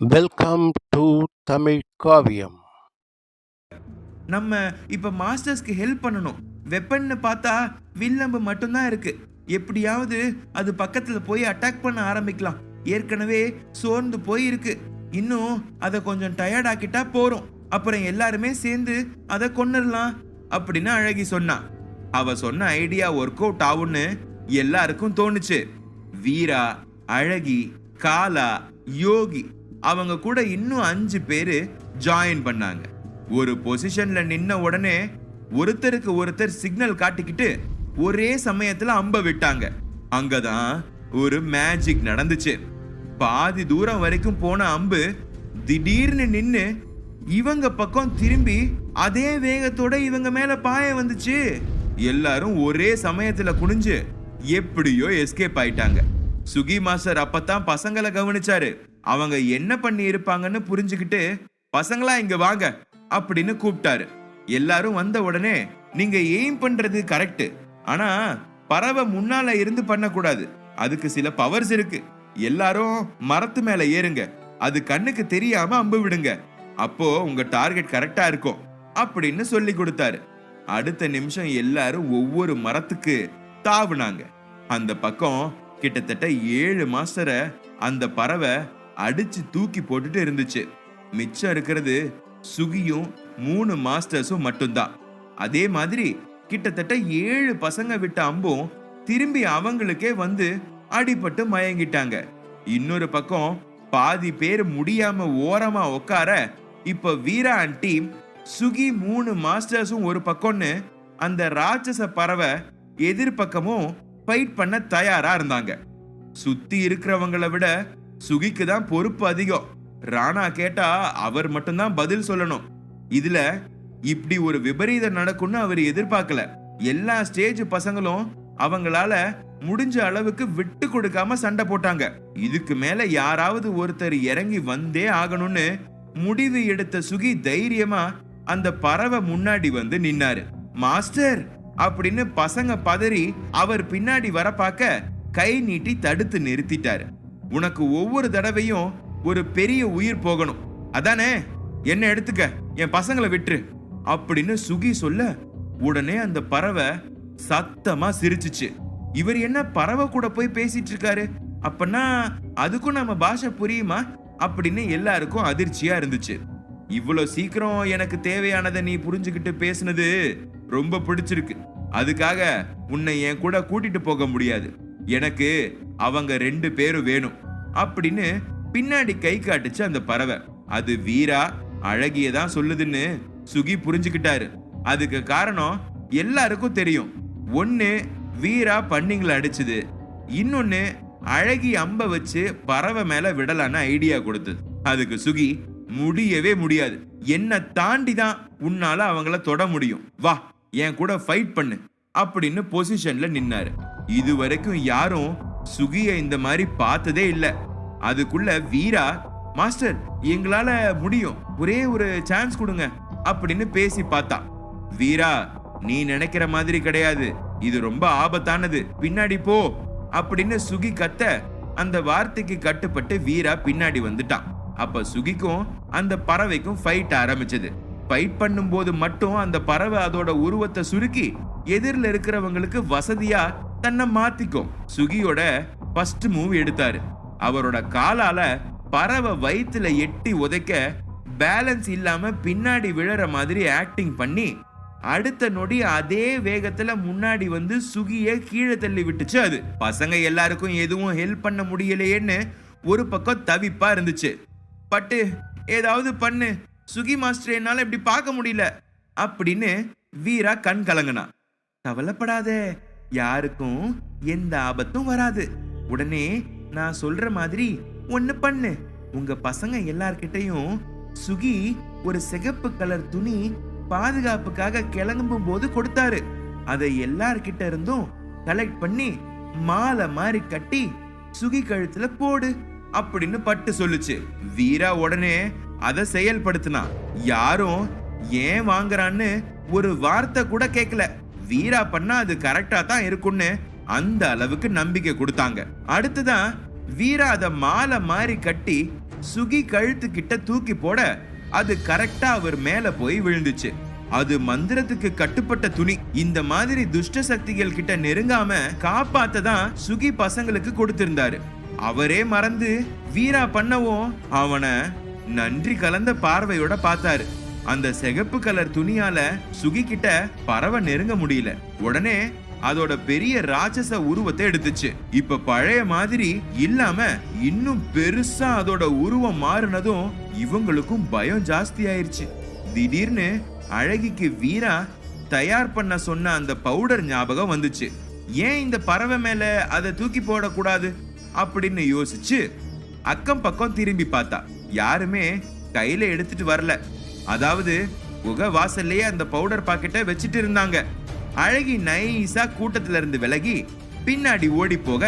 Welcome to Tamil காவியம். நம்ம இப்ப மாஸ்டர்ஸ்க்கு help பண்ணணும். வெப்பன்னு பார்த்தா வில்லம்பு மட்டும்தான் இருக்கு. எப்படியாவது அது பக்கத்துல போய் அட்டாக் பண்ண ஆரம்பிக்கலாம். ஏற்கனவே சோர்ந்து போய் இருக்கு. இன்னும் அதை கொஞ்சம் டயர்ட் ஆக்கிட்டா போறோம். அப்புறம் எல்லாருமே சேர்ந்து அதை கொன்னுடலாம் அப்படின்னு அழகி சொன்னா. அவ சொன்ன ஐடியா ஒர்க் அவுட் ஆகும்னு எல்லாருக்கும் தோணுச்சு. வீரா, அழகி, காலா, யோகி அவங்க கூட இன்னும் 5 பேரு ஜாயின் பண்ணாங்க. ஒரு பொசிஷன்ல நின்ன உடனே ஒருத்தருக்கு ஒருத்தர் சிக்னல் காட்டிக்கிட்டு ஒரே சமயத்துல அம்ப விட்டாங்க. அங்கதான் ஒரு மேஜிக் நடந்துச்சு. பாதி தூரம் வரைக்கும் போன அம்பு திடீர்னு நின்னு இவங்க பக்கம் திரும்பி அதே வேகத்தோட இவங்க மேல பாய வந்துச்சு. எல்லாரும் ஒரே சமயத்துல குனிஞ்சு எப்படியோ எஸ்கேப் ஆயிட்டாங்க. சுகி மாஸ்டர் அப்பதான் பசங்களை கவனிச்சாரு. அவங்க என்ன பண்ணி இருப்பாங்கன்னு புரிஞ்சுக்கிட்டு, பசங்களா இங்க வாங்க அப்படின்னு கூப்பிட்டாரு. எல்லாரும் வந்த உடனே, நீங்க எய்ம் பண்றது கரெக்ட், ஆனா பறவை முன்னால இருந்து பண்ணக்கூடாது. அதுக்கு சில பவர்ஸ் இருக்கு. எல்லாரும் மரத்து மேல ஏறுங்க, அது கண்ணுக்கு தெரியாம அம்பு விடுங்க, அப்போ உங்க டார்கெட் கரெக்டா இருக்கும் அப்படின்னு சொல்லி கொடுத்தாரு. அடுத்த நிமிஷம் எல்லாரும் ஒவ்வொரு மரத்துக்கு தாவுனாங்க. அந்த பக்கம் கிட்டத்தட்ட 7 மாஸ்டரை அந்த பறவை அடிச்சு தூக்கி போட்டுட்டு இருந்துச்சு. மிச்சம் இருக்கிறது சுகியும் 3 மாஸ்டர்ஸும் மட்டும்தான். அதே மாதிரி கிட்டத்தட்ட 7 பசங்க விட்ட அம்பும் திரும்பி அவங்களுக்கே வந்து அடிபட்டு மயங்கிட்டாங்க. இன்னொரு பக்கம் பாதி பேர் முடியாம ஓரமா உட்கார, இப்ப வீரா அண்ட் டீம் சுகி 3 மாஸ்டர்ஸும் ஒரு பக்கம்னு அந்த ராட்சச பறவை எதிர்பக்கமும் ஃபைட் பண்ண தயாரா இருந்தாங்க. சுத்தி இருக்கிறவங்களை விட சுகிக்கு தான் பொறுப்பு அதிகம். ராணா கேட்டா அவர் மட்டும்தான் பதில் சொல்லணும். இதுல இப்படி ஒரு விபரீதம் நடக்கும்னு அவர் எதிர்பார்க்கல. எல்லா ஸ்டேஜ் பசங்களும் அவங்களால முடிஞ்ச அளவுக்கு விட்டு கொடுக்காம சண்டை போட்டாங்க. இதுக்கு மேல யாராவது ஒருத்தர் இறங்கி வந்தே ஆகணும்னு முடிவு எடுத்த சுகி தைரியமா அந்த பறவை முன்னாடி வந்து நின்னாரு. மாஸ்டர் அப்படின்னு பசங்க பதறி அவர் பின்னாடி வர பார்க்க கை நீட்டி தடுத்து நிறுத்திட்டாரு. உனக்கு ஒவ்வொரு தடவையும் ஒரு பெரிய உயிர் போகணும், அதானே? என்ன எடுத்துக்க, என் பசங்களை விட்டுரு அப்படின்னு சுகி சொல்ல, உடனே அந்த பறவை சத்தமா சிரிச்சுச்சு. இவர் என்ன பறவை கூட போய் பேசிட்டு இருக்காரு, அப்பனா அதுக்கும் நம்ம பாஷை புரியுமா அப்படின்னு எல்லாருக்கும் அதிர்ச்சியா இருந்துச்சு. இவ்வளவு சீக்கிரம் எனக்கு தேவையானதை நீ புரிஞ்சுக்கிட்டு பேசுனது ரொம்ப பிடிச்சிருக்கு. அதுக்காக உன்னை என் கூட கூட்டிட்டு போக முடியாது. எனக்கு அவங்க 2 பேரும் வேணும் அப்படின்னு பின்னாடி கை காட்டுச்சு அந்த பறவை. அது வீரா, அழகியதான் சொல்லுதுன்னு சுகி புரிஞ்சுக்கிட்டாரு. அதுக்கு காரணம் எல்லாருக்கும் தெரியும். ஒன்னு வீரா பன்னிங்களை அடிச்சுது, இன்னொன்னு அழகி அம்ப வச்சு பறவை மேல விடலான்னு ஐடியா கொடுத்தது. அதுக்கு சுகி முடியவே முடியாது, என்ன தாண்டி தான் உன்னால அவங்கள தொட முடியும், வா என் கூட ஃபைட் பண்ணு அப்படின்னு பொசிஷன்ல நின்னாரு. இது வரைக்கும் யாரும் சுகிய இந்த மாதிரி பார்த்ததே இல்ல. அதுக்குள்ள வீரா, மாஸ்டர் எங்களால முடியும், ஒரே ஒரு சான்ஸ் கொடுங்க அப்படின்னு பேசி பார்த்தா. வீரா, நீ நினைக்கிற மாதிரி கிடையாது, இது ரொம்ப ஆபத்தானது, பின்னாடி போ அப்படின்னு சுகி கத்த, அந்த வார்த்தைக்கு கட்டுப்பட்டு வீரா பின்னாடி வந்துட்டான். அப்ப சுகிக்கும் அந்த பறவைக்கும் ஃபைட் ஆரம்பிச்சது. ஃபைட் பண்ணும்போது மட்டும் அந்த பறவை அதோட உருவத்தை சுருக்கி எதிரில் இருக்கிறவங்களுக்கு வசதியா தன்னை மாத்திக்கும். சுகியோட ஃபர்ஸ்ட் மூவ் எடுத்தாரு. அவரோட காலால பறவை வயிற்றுல எட்டி உதைக்க பேலன்ஸ் இல்லாம பின்னாடி விழற மாதிரி ஆக்டிங் பண்ணி அடுத்த நொடி அதே வேகத்துல முன்னாடி வந்து சுகிய கீழே தள்ளி விட்டுச்சு. அது பசங்க எல்லாருக்கும் எதுவும் ஹெல்ப் பண்ண முடியலையேன்னு ஒரு பக்கம் தவிப்பா இருந்துச்சு. பட்டு ஏதாவது பண்ணு சுகி மாஸ்டர், என்னால இப்படி பார்க்க முடியல அப்படின்னு வீரா கண் கலங்கினா. கவலைப்படாத, யாருக்கும் எந்த ஆபத்தும் வராது. உடனே நான் சொல்ற மாதிரி ஒண்ணு பண்ணு. உங்க பசங்க எல்லார்கிட்டையும் சுகி ஒரு சிகப்பு கலர் துணி பாதுகாப்புக்காக கிளம்பும் போது கொடுத்தாரு. அதை எல்லார்கிட்ட இருந்தும் கலெக்ட் பண்ணி மாலை மாதிரி கட்டி சுகி கழுத்துல போடு அப்படின்னு பட்டு சொல்லுச்சு. வீரா உடனே அதை செயல்படுத்தினா. யாரும் ஏன் வாங்குறான்னு ஒரு வார்த்தை கூட கேட்கல. வீரா பண்ணா அது கரெக்டா தான் இருக்கும்னு அந்த அளவுக்கு நம்பிக்கை கொடுத்தாங்க. அடுத்துதான் வீரா அதை மாலை மாதிரி கட்டி சுகி கழுத்து கிட்ட தூக்கி போட அது கரெக்டா அவர் மேல போய் விழுந்துச்சு. அது மந்திரத்துக்கு கட்டுப்பட்ட துணி. இந்த மாதிரி துஷ்ட சக்திகள் கிட்ட நெருங்காம காப்பாத்ததான் சுகி பசங்களுக்கு கொடுத்திருந்தாரு. அவரே மறந்து வீரா பண்ணவும் அவனை நன்றி கலந்த பார்வையோட பார்த்தாரு. அந்த சிகப்பு கலர் துணியால சுகி கிட்ட பறவை நெருங்க முடியல. உடனே அதோட பெரிய ராட்சச உருவத்தை எடுத்துச்சு. இப்ப பழைய மாதிரி இல்லாம இன்னும் பெருசா அதோட உருவம் மாறினதும் இவங்களுக்கும் பயம் ஜாஸ்தி ஆயிருச்சு. திடீர்னு அழகிக்கு வீரா தயார் பண்ண சொன்ன அந்த பவுடர் ஞாபகம் வந்துச்சு. ஏன் இந்த பறவை மேல அதை தூக்கி போடக்கூடாது அப்படின்னு யோசிச்சு அக்கம் பக்கம் திரும்பி பார்த்தா. யாருமே கையில எடுத்துட்டு வரல. அதாவது குகை வாசல்லையே அந்த பவுடர் பாக்கெட்டை வச்சுட்டு இருந்தாங்க. அழகி நைஸா கூட்டத்துல இருந்து விலகி பின்னாடி ஓடி போக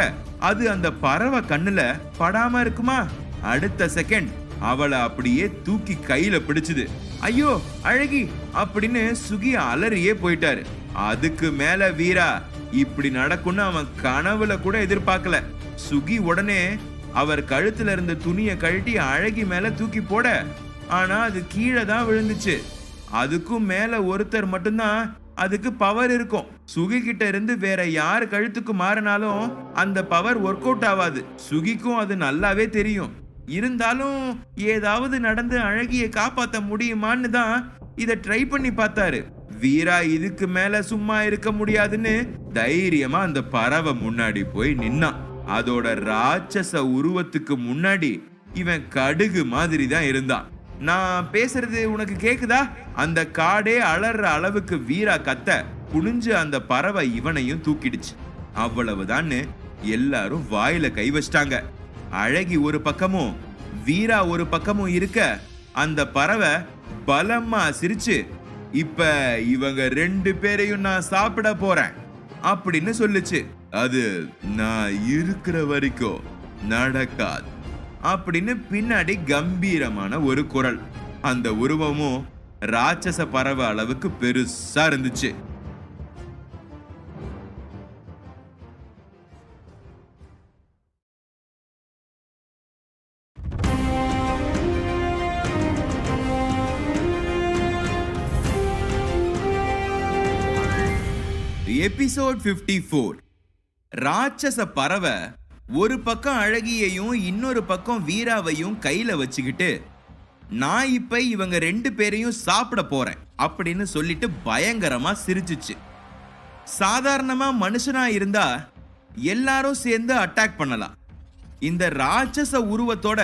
அது அந்த பறவை கண்ணுல படாம இருக்குமா? அடுத்த செகண்ட் அவளை அப்படியே தூக்கி கையில பிடிச்சுது. ஐயோ அழகி அப்படின்னு சுகி அலறியே போயிட்டாரு. அதுக்கு மேல வீரா இப்படி நடக்கும்னு அவன் கனவுல கூட எதிர்பார்க்கல. சுகி உடனே அவர் கழுத்துல இருந்த துணியை கழட்டி அழகி மேல தூக்கி போட, ஆனா அது கீழே தான் விழுந்துச்சு. அதுக்கும் மேல ஒருத்தர் மட்டும்தான் அதுக்கு பவர் இருக்கும். சுகி கிட்ட இருந்து வேற யார் கழுத்துக்கு மாறினாலும் அந்த பவர் ஒர்க் அவுட் ஆகாது. சுகிக்கும் அது நல்லாவே தெரியும். இருந்தாலும் ஏதாவது நடந்து அழகியை காப்பாத்த முடியுமான்னு தான் இத ட்ரை பண்ணி பார்த்தாரு. வீரா இதுக்கு மேல சும்மா இருக்க முடியாதுன்னு தைரியமா அந்த பறவை முன்னாடி போய் நின்னான். அதோட ராட்சச உருவத்துக்கு முன்னாடி இவன் கடுகு மாதிரி தான் இருந்தான். நான் பேசுறது உனக்கு கேக்குதா? அந்த காடே அலற அளவுக்கு வீரா கத்த குனிஞ்சு அந்த பறவை இவனையும் தூக்கிடுச்சு. அவ்வளவுதான்னு எல்லாரும் வாயில கை வச்சிட்டாங்க. அழகி ஒரு பக்கமும் வீரா ஒரு பக்கமும் இருக்க அந்த பறவை பலமா சிரிச்சு, இப்ப இவங்க 2 பேரையும் நான் சாப்பிட போறேன் அப்படின்னு சொல்லுச்சு. அது நான் இருக்கிற வரைக்கும் நடக்காது அப்படின்னு பின்னாடி கம்பீரமான ஒரு குரல். அந்த உருவமும் ராட்சச பறவை அளவுக்கு பெருசா இருந்துச்சு. எபிசோட் 54. ராட்சச பறவை ஒரு பக்கம் அழகியையும் இன்னொரு பக்கம் வீராவையும் கையில வச்சுக்கிட்டு, நான் இப்ப இவங்க 2 பேரையும் சாப்பிட போறேன் அப்படின்னு சொல்லிட்டு பயங்கரமா சிரிச்சுச்சு. சாதாரணமா மனுஷனா இருந்தா எல்லாரும் சேர்ந்து அட்டாக் பண்ணலாம். இந்த ராட்சச உருவத்தோட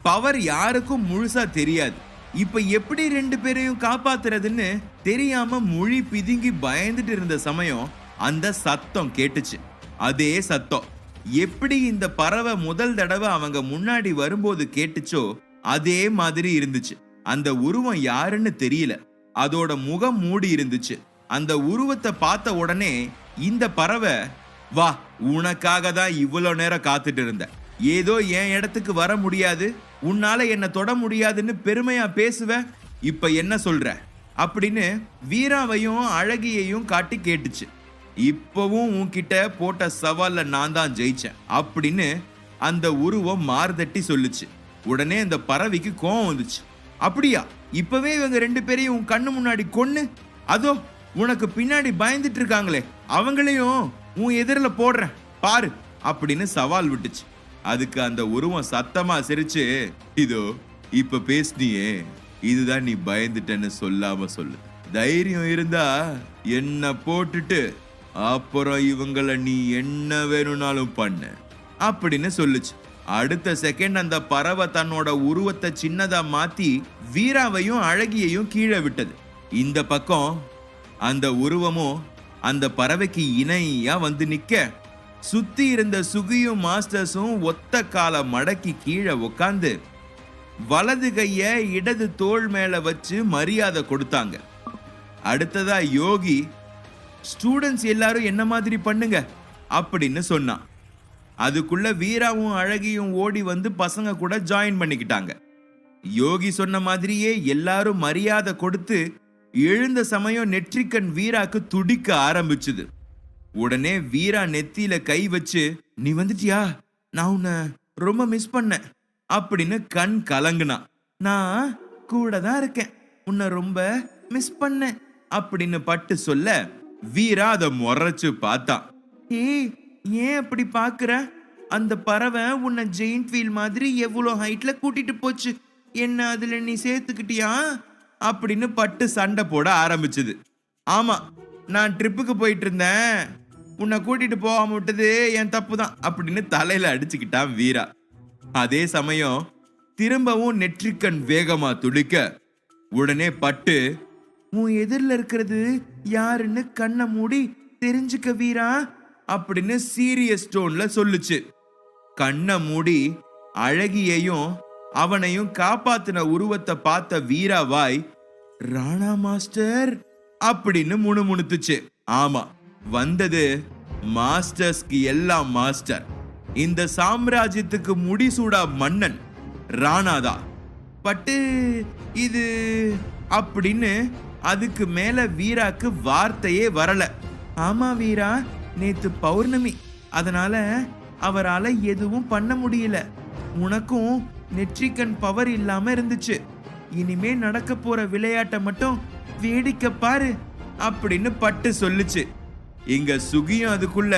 பவர் யாருக்கும் முழுசா தெரியாது. இப்ப எப்படி 2 பேரையும் காப்பாத்துறதுன்னு தெரியாம மொழி பிதுங்கி பயந்துட்டு இருந்த சமயம் அந்த சத்தம் கேட்டுச்சு. அதே சத்தம் எப்படி இந்த பறவை முதல் தடவை அவங்க முன்னாடி வரும்போது கேட்டுச்சோ அதே மாதிரி இருந்துச்சு. அந்த உருவம் யாருன்னு தெரியல. அதோட முகம் மூடி இருந்துச்சு. அந்த உருவத்தை பார்த்த உடனே இந்த பறவை, வா, உனக்காக தான் இவ்வளவு நேரம் காத்துட்டு இருந்த. ஏதோ என் இடத்துக்கு வர முடியாது, உன்னால என்ன தொட முடியாதுன்னு பெருமையா பேசுவ, இப்ப என்ன சொல்ற அப்படின்னு வீராவையும் அழகியையும் காட்டி கேட்டுச்சு. இப்பவும் உன்கிட்ட போட்ட சவால்ல நான் தான் ஜெயிச்சேன் அப்படின்னு அந்த உருவம் மார்தட்டி சொல்லுச்சு. உடனே அந்த பறவைக்கு கோவம் வந்துச்சு. அப்படியா, இப்பவே இவங்க 2 பேரையும் உன் கண்ணு முன்னாடி கொன்னு அதோ உனக்கு பின்னாடி பயந்துட்டு இருக்காங்களே அவங்களையும் உன் எதிரில போடுறேன் பாரு அப்படின்னு சவால் விட்டுச்சு. அதுக்கு அந்த உருவம் சத்தமா சிரிச்சு, இதோ இப்ப பேசுனியே, இதுதான் நீ பயந்துட்டேன்னு சொல்லாம சொல்லு. தைரியம் இருந்தா என்ன போட்டுட்டு அப்புறம் இவங்கள நீ என்ன வேணும்னாலும் பண்ணு அப்படின்னு சொல்லுச்சு. அடுத்த செகண்ட் அந்த பறவை தன்னோட உருவத்தை சின்னதா மாத்தி வீராவையும் அழகியையும் கீழே விட்டது. இந்த பக்கம் அந்த உருவமும் அந்த பறவைக்கு இணையா வந்து நிக்க, சுத்தி இருந்த சுகியும் மாஸ்டர்ஸும் ஒத்த கால மடக்கி கீழே உட்கார்ந்து வலது கைய இடது தோள் மேல வச்சு மரியாதை கொடுத்தாங்க. அடுத்ததா யோகி, ஸ்டூடெண்ட்ஸ் எல்லாரும் என்ன மாதிரி பண்ணுங்க அப்படின்னு சொன்னான். அதுக்குள்ள வீராவும் அழகியும் ஓடி வந்து பசங்க கூட ஜாயின் பண்ணிக்கிட்டாங்க. யோகி சொன்ன மாதிரியே எல்லாரும் மரியாதை கொடுத்து எழுந்த சமயம் நெற்றிக்கண் வீராக்கு துடிக்க ஆரம்பிச்சுது. உடனே வீரா நெத்தியில கை வச்சு, நீ வந்துட்டியா, நான் உன்னை ரொம்ப மிஸ் பண்ணேன் அப்படின்னு கண் கலங்குனான். நான் கூட தான் இருக்கேன், உன்னை ரொம்ப மிஸ் பண்ணேன் அப்படின்னு பட்டு சொல்ல வீரா அதை முறைச்சு பார்த்தான். ஏய், ஏன் அப்படி பாக்குற? அந்த பறவை உன்னை ஜெயிண்ட் வீல் மாதிரி எவ்வளோ ஹைட்ல கூட்டிட்டு போச்சு, என்ன அதுல நீ சேர்த்துக்கிட்டியா அப்படின்னு பட்டு சண்டை போட ஆரம்பிச்சது. ஆமா, நான் ட்ரிப்புக்கு போயிட்டு இருந்தேன், உன்னை கூட்டிட்டு போகாம விட்டது என் தப்பு தான் அப்படின்னு தலையில அடிச்சுக்கிட்டான் வீரா. அதே சமயம் திரும்பவும் நெற்றிக்கண் வேகமா துடிக்க உடனே பட்டு, உன் எதிரில் இருக்கிறது யாருன்னு கண்ணை மூடி தெரிஞ்சுக்க வீரா அப்படின்னு சீரியஸ் டோன்ல சொல்லுச்சு. கண்ணை மூடி அழகியையும் அவனையும் காப்பாத்தின உருவத்தை பார்த்த வீராவாய் ராணா மாஸ்டர் அப்படின்னு முணுமுணுத்துச்சு. ஆமா, வந்தது மாஸ்டர்ஸ்க்கு எல்லாம் மாஸ்டர், இந்த சாம்ராஜ்யத்துக்கு முடிசூடா மன்னன் ராணாதா. பட்டு இது அப்படின்னு அதுக்கு மேல வீராக்கு வார்த்தையே வரல. ஆமா வீரா, நேத்து பௌர்ணமி, அதனால அவரால எதுவும் பண்ண முடியல. உனக்கும் நெற்றிக்கண் பவர் இல்லாம இருந்துச்சு, இனிமே நடக்க போற விளையாட்டை மட்டும் வேடிக்கை பாரு அப்படின்னு பட்டு சொல்லுச்சு. இங்க சுகியும் அதுக்குள்ள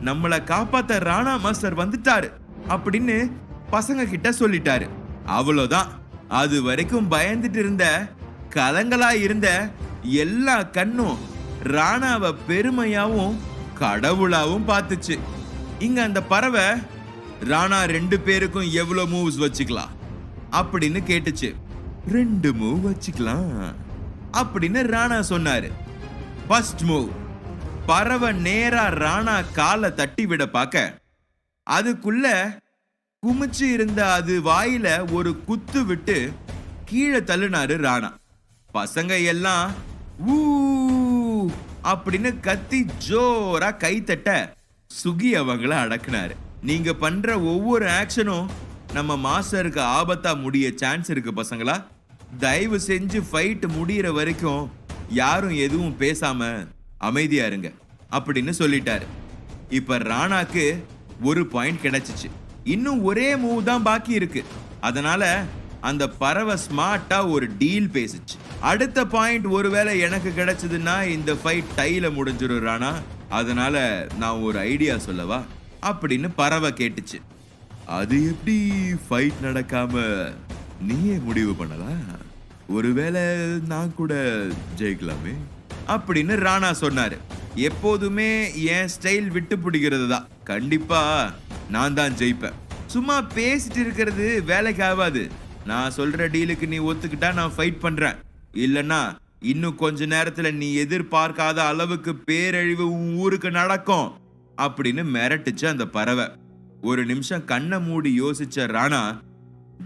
நம்மளை காப்பாத்த ராணா மாஸ்டர் வந்துட்டாரு அப்படின்னு பசங்க கிட்ட சொல்லிட்டாரு. அவ்வளவுதான், அது வரைக்கும் பயந்துட்டு இருந்த கலங்களா இருந்த எல்லா கண்ணும் ராணாவை பெருமையாவும் கடவுளாவும் பார்த்துச்சு. இங்க அந்த பறவை ராணா 2 பேருக்கும் எவ்வளவு மூவ்ஸ் வச்சுக்கலாம் அப்படின்னு கேட்டுச்சு. 2 மூவ் வச்சுக்கலாம் அப்படின்னு ராணா சொன்னாரு. ஃபர்ஸ்ட் மூவ், பறவை நேரா ராணா காலை தட்டி விட பார்க்க அதுக்குள்ள குமிச்சு இருந்த அது வாயில ஒரு குத்து விட்டு கீழே தள்ளுனாரு ராணா. பசங்க எல்லாம் ஊ அப்படின்னு கத்தி ஜோரா கைத்தட்ட சுகி அவங்கள அடக்குனாரு. நீங்க பண்ற ஒவ்வொரு ஆக்ஷனும் நம்ம மாஸ்டருக்கு ஆபத்தா முடிய சான்ஸ் இருக்கு பசங்களா, தயவு செஞ்சு ஃபைட் முடியற வரைக்கும் யாரும் எதுவும் பேசாம அமைதியா இருங்க அப்படின்னு சொல்லிட்டாரு. இப்ப ராணாக்கு ஒரு பாயிண்ட் கிடைச்சிச்சு, இன்னும் ஒரே மூவ் தான் பாக்கி இருக்கு. அதனால அந்த பறவை ஸ்மார்ட்டா ஒரு டீல் பேசுச்சு. அடுத்த பாயிண்ட் ஒருவேளை எனக்கு கிடைச்சதுன்னா இந்த ஃபைட் டைல முடிஞ்சிடும் ராணா, அதனால நான் ஒரு ஐடியா சொல்லவா அப்படின்னு பறவை கேட்டுச்சு. அது எப்படி ஃபைட் நடக்காம நீயே முடிவு பண்ணலாம், ஒருவேளை நான் கூட ஜெயிக்கலாமே அப்படின்னு ராணா சொன்னாரு. எப்போதுமே என் ஸ்டைல் விட்டு பிடிக்கிறது தான், கண்டிப்பா நான் தான் ஜெயிப்பேன். சும்மா பேசிட்டு இருக்கிறது வேலைக்கு ஆகாது, நான் சொல்ற டீலுக்கு நீ ஒத்துக்கிட்டா நான் ஃபைட் பண்றேன், இல்லன்னா இன்னும் கொஞ்ச நேரத்துல நீ எதிர்பார்க்காத அளவுக்கு பேரழிவு உன் ஊருக்கு நடக்கும் அப்படின்னு மிரட்டுச்சு அந்த பறவை. ஒரு நிமிஷம் கண்ணை மூடி யோசிச்ச ராணா,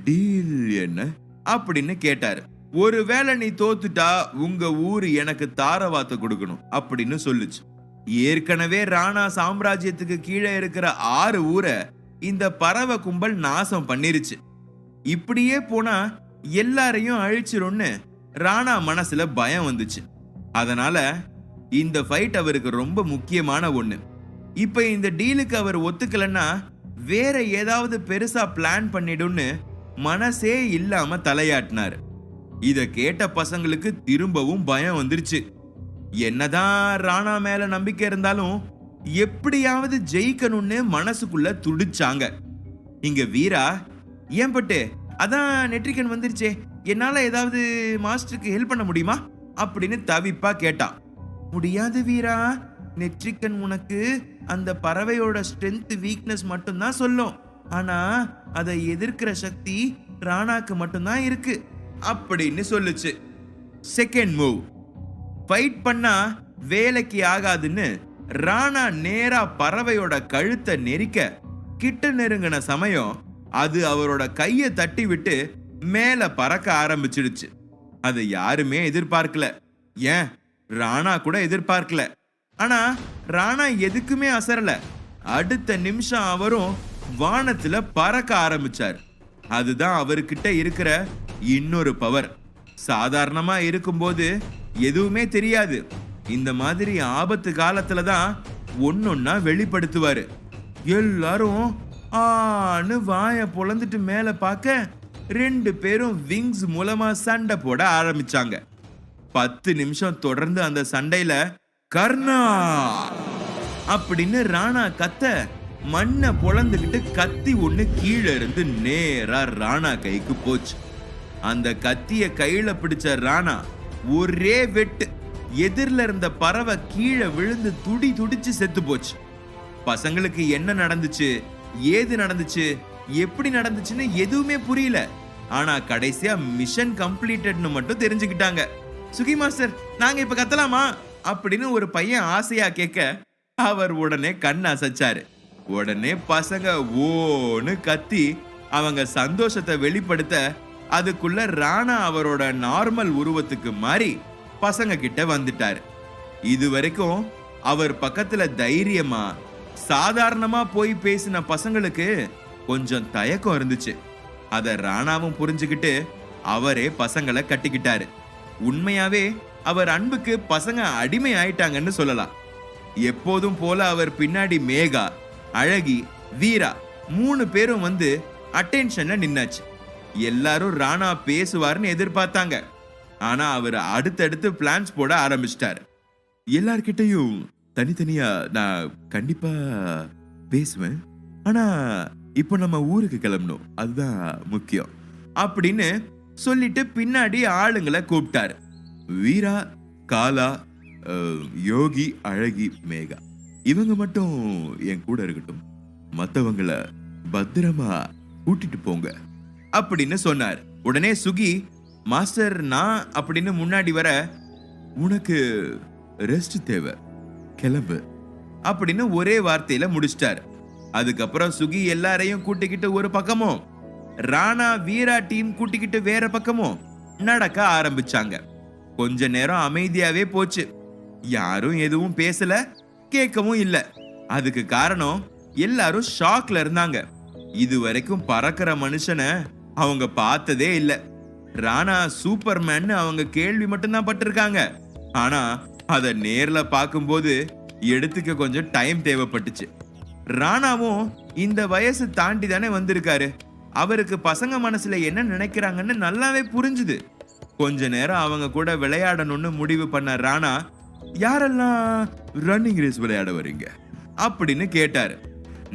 டீல் என்ன அப்படின்னு கேட்டாரு. ஒருவேளை நீ தோத்துட்டா உங்க ஊரு எனக்கு தாரவாத்து கொடுக்கணும் அப்படின்னு சொல்லுச்சு. ஏற்கனவே ராணா சாம்ராஜ்யத்துக்கு கீழே இருக்கிற 6 ஊரை இந்த பறவை கும்பல் நாசம் பண்ணிருச்சு. இப்படியே போனா எல்லாரையும் அழிச்சிரும்னு ராணா மனசுல பயம் வந்துச்சு. அதனால இந்த ஃபைட் அவருக்கு ரொம்ப முக்கியமான ஒண்ணு. இப்ப இந்த டீலுக்கு அவர் ஒத்துக்கலன்னா வேற ஏதாவது பெருசா பிளான் பண்ணிடும்னு மனசே இல்லாம தலையாட்டினாரு. இத கேட்ட பசங்களுக்கு திரும்பவும் பயம் வந்துருச்சு. என்னதான் ராணா மேல நம்பிக்கை இருந்தாலும் எப்படியாவது ஜெயிக்கணும்னு மனசுக்குள்ள துடிச்சாங்க. இங்க வீரா, ஏன் பட்டு அதான் நெற்றிக்கன் வந்துருச்சே, என்னால ஏதாவது மாஸ்டருக்கு ஹெல்ப் பண்ண முடியுமா அப்படின்னு தவிப்பா கேட்டான். முடியாது வீரா, நெற்றிக்கன் உனக்கு அந்த பறவையோட ஸ்ட்ரென்த் வீக்னஸ் மட்டும்தான் சொல்லும், ஆனா அதை எதிர்க்கிற சக்தி ராணாக்கு மட்டும்தான் இருக்கு அப்படின்னு சொல்லுச்சு. செகண்ட் மூவ், ஃபைட் பண்ணா வேலைக்கு ஆகாதுன்னு ராணா நேரா பறவையோட கழுத்தை நெரிக்க கிட்ட நெருங்கின சமயம் அது அவரோட கையை தட்டி விட்டு மேல பறக்க ஆரம்பிச்சிடுச்சு. அதை யாருமே எதிர்பார்க்கல, ஏன் ராணா கூட எதிர்பார்க்கல. ஆனா ராணா எதுக்குமே அசரல. அடுத்த நிமிஷம் அவரும் வானத்துல பறக்க ஆரம்பிச்சார். அதுதான் அவர்கிட்ட இருக்கிற இன்னொரு பவர். சாதாரணமா இருக்கும்போது எதுவுமே தெரியாது, இந்த மாதிரி ஆபத்து காலத்துல தான் ஒன்னொன்னா வெளிப்படுத்துவாரு. எல்லாரும் ஆன்னு வாய பொளந்துட்டு மேல பார்க்க 2 பேரும் விங்ஸ் மூலமா சண்டை போட ஆரம்பிச்சாங்க. 10 நிமிஷம் தொடர்ந்து அந்த சண்டையில கர்ணா அப்படின்னு ராணா கத்த மண்ணை பொளந்துகிட்டு கத்தி ஒண்ணு கீழே இருந்து நேரா ராணா கைக்கு போச்சு. அந்த கத்திய கையில பிடிச்ச ராணா ஒரே வெட்டு எதிரில இருந்த பறவை கீழே விழுந்து துடிச்சு செத்து போச்சு. பசங்களுக்கு என்ன நடந்துச்சு, ஏது நடந்துச்சு, எப்படி நடந்துச்சுன்னு எதுவுமே புரியல. ஆனா கடைசியா மிஷன் கம்ப்ளீட்டட்னு மட்டும் தெரிஞ்சுக்கிட்டாங்க. சுகி மாஸ்டர், நாங்க இப்ப கத்தலாமா அப்படின்னு ஒரு பையன் ஆசையா கேட்க அவர் உடனே கண் அசைச்சாரு. உடனே பசங்க ஓன்னு கத்தி அவங்க சந்தோஷத்தை வெளிப்படுத்த அதுக்குள்ள ராணா அவரோட நார்மல் உருவத்துக்கு மாறி பசங்க கிட்ட வந்துட்டாரு. இது வரைக்கும் அவர் பக்கத்துல தைரியமா சாதாரணமா போய் பேசின பசங்களுக்கு கொஞ்சம் தயக்கம் இருந்துச்சு. அத ராணாவும் புரிஞ்சுக்கிட்டு அவரே பசங்களை கட்டிக்கிட்டாரு. உண்மையாவே அவர் அன்புக்கு பசங்க அடிமை ஆயிட்டாங்கன்னு சொல்லலாம். எப்போதும் போல அவர் பின்னாடி மேகா, அழகி, வீரா 3 பேரும் வந்து அட்டென்ஷன்ல நின்னாச்சு. எல்லாரும் ராணா பேசுவார்னு எதிர்பார்த்தாங்க. ஆனா அவர் அடுத்தடுத்து பிளான்ஸ் போட ஆரம்பிச்சிட்டாரு. எல்லார்கிட்டையும் தனித்தனியா நான் கண்டிப்பா பேசுவேன், ஆனா இப்போ நம்ம ஊருக்கு கிளம்பணும், அதுதான் முக்கியம் அப்படின்னு சொல்லிட்டு பின்னாடி ஆளுங்களை கூப்பிட்டாரு. வீரா, காலா, யோகி, அழகி, மேகா இவங்க மட்டும் என் கூட இருக்கட்டும், மத்தவங்கள பத்திரமா கூட்டிட்டு போங்க அப்படின்னு சொன்னார். உடனே சுகி, மாஸ்டர் நான் அப்படின்னு முன்னாடி வர, உனக்கு ரெஸ்ட் தேவை, கிளம்பு அப்படின்னு ஒரே வார்த்தையில முடிச்சிட்டாரு. அதுக்கப்புறம் சுகி எல்லாரையும் கூட்டிக்கிட்டு ஒரு பக்கமும், ராணா வீரா டீம் கூட்டிக்கிட்டு வேற பக்கமும் நடக்க ஆரம்பிச்சாங்க. கொஞ்ச நேரம் அமைதியாவே போச்சு. யாரும் எதுவும் பேசல, கேட்கவும் இல்ல. அதுக்கு காரணம் எல்லாரும் ஷாக்ல இருந்தாங்க. இது வரைக்கும் பறக்கிற மனுஷனை அவங்க பார்த்ததே இல்ல. ராணா சூப்பர்மேன் அவங்க கேள்வி மட்டும்தான் பட்டிருக்காங்க. ஆனா அத நேர்ல பார்க்கும்போது எடுத்துக்க கொஞ்சம் டைம் தேவைப்பட்டுச்சு. ராணாவும் இந்த வயசு தாண்டி தானே வந்திருக்காரு. அவருக்கு பசங்க மனசுல என்ன நினைக்கிறாங்கன்னு நல்லாவே புரிஞ்சுது. கொஞ்ச நேரம் அவங்க கூட விளையாடணும்னு முடிவு பண்ண ராணா, யாரெல்லாம் ரன்னிங் ரேஸ் விளையாட வரீங்க அப்படின்னு கேட்டாரு.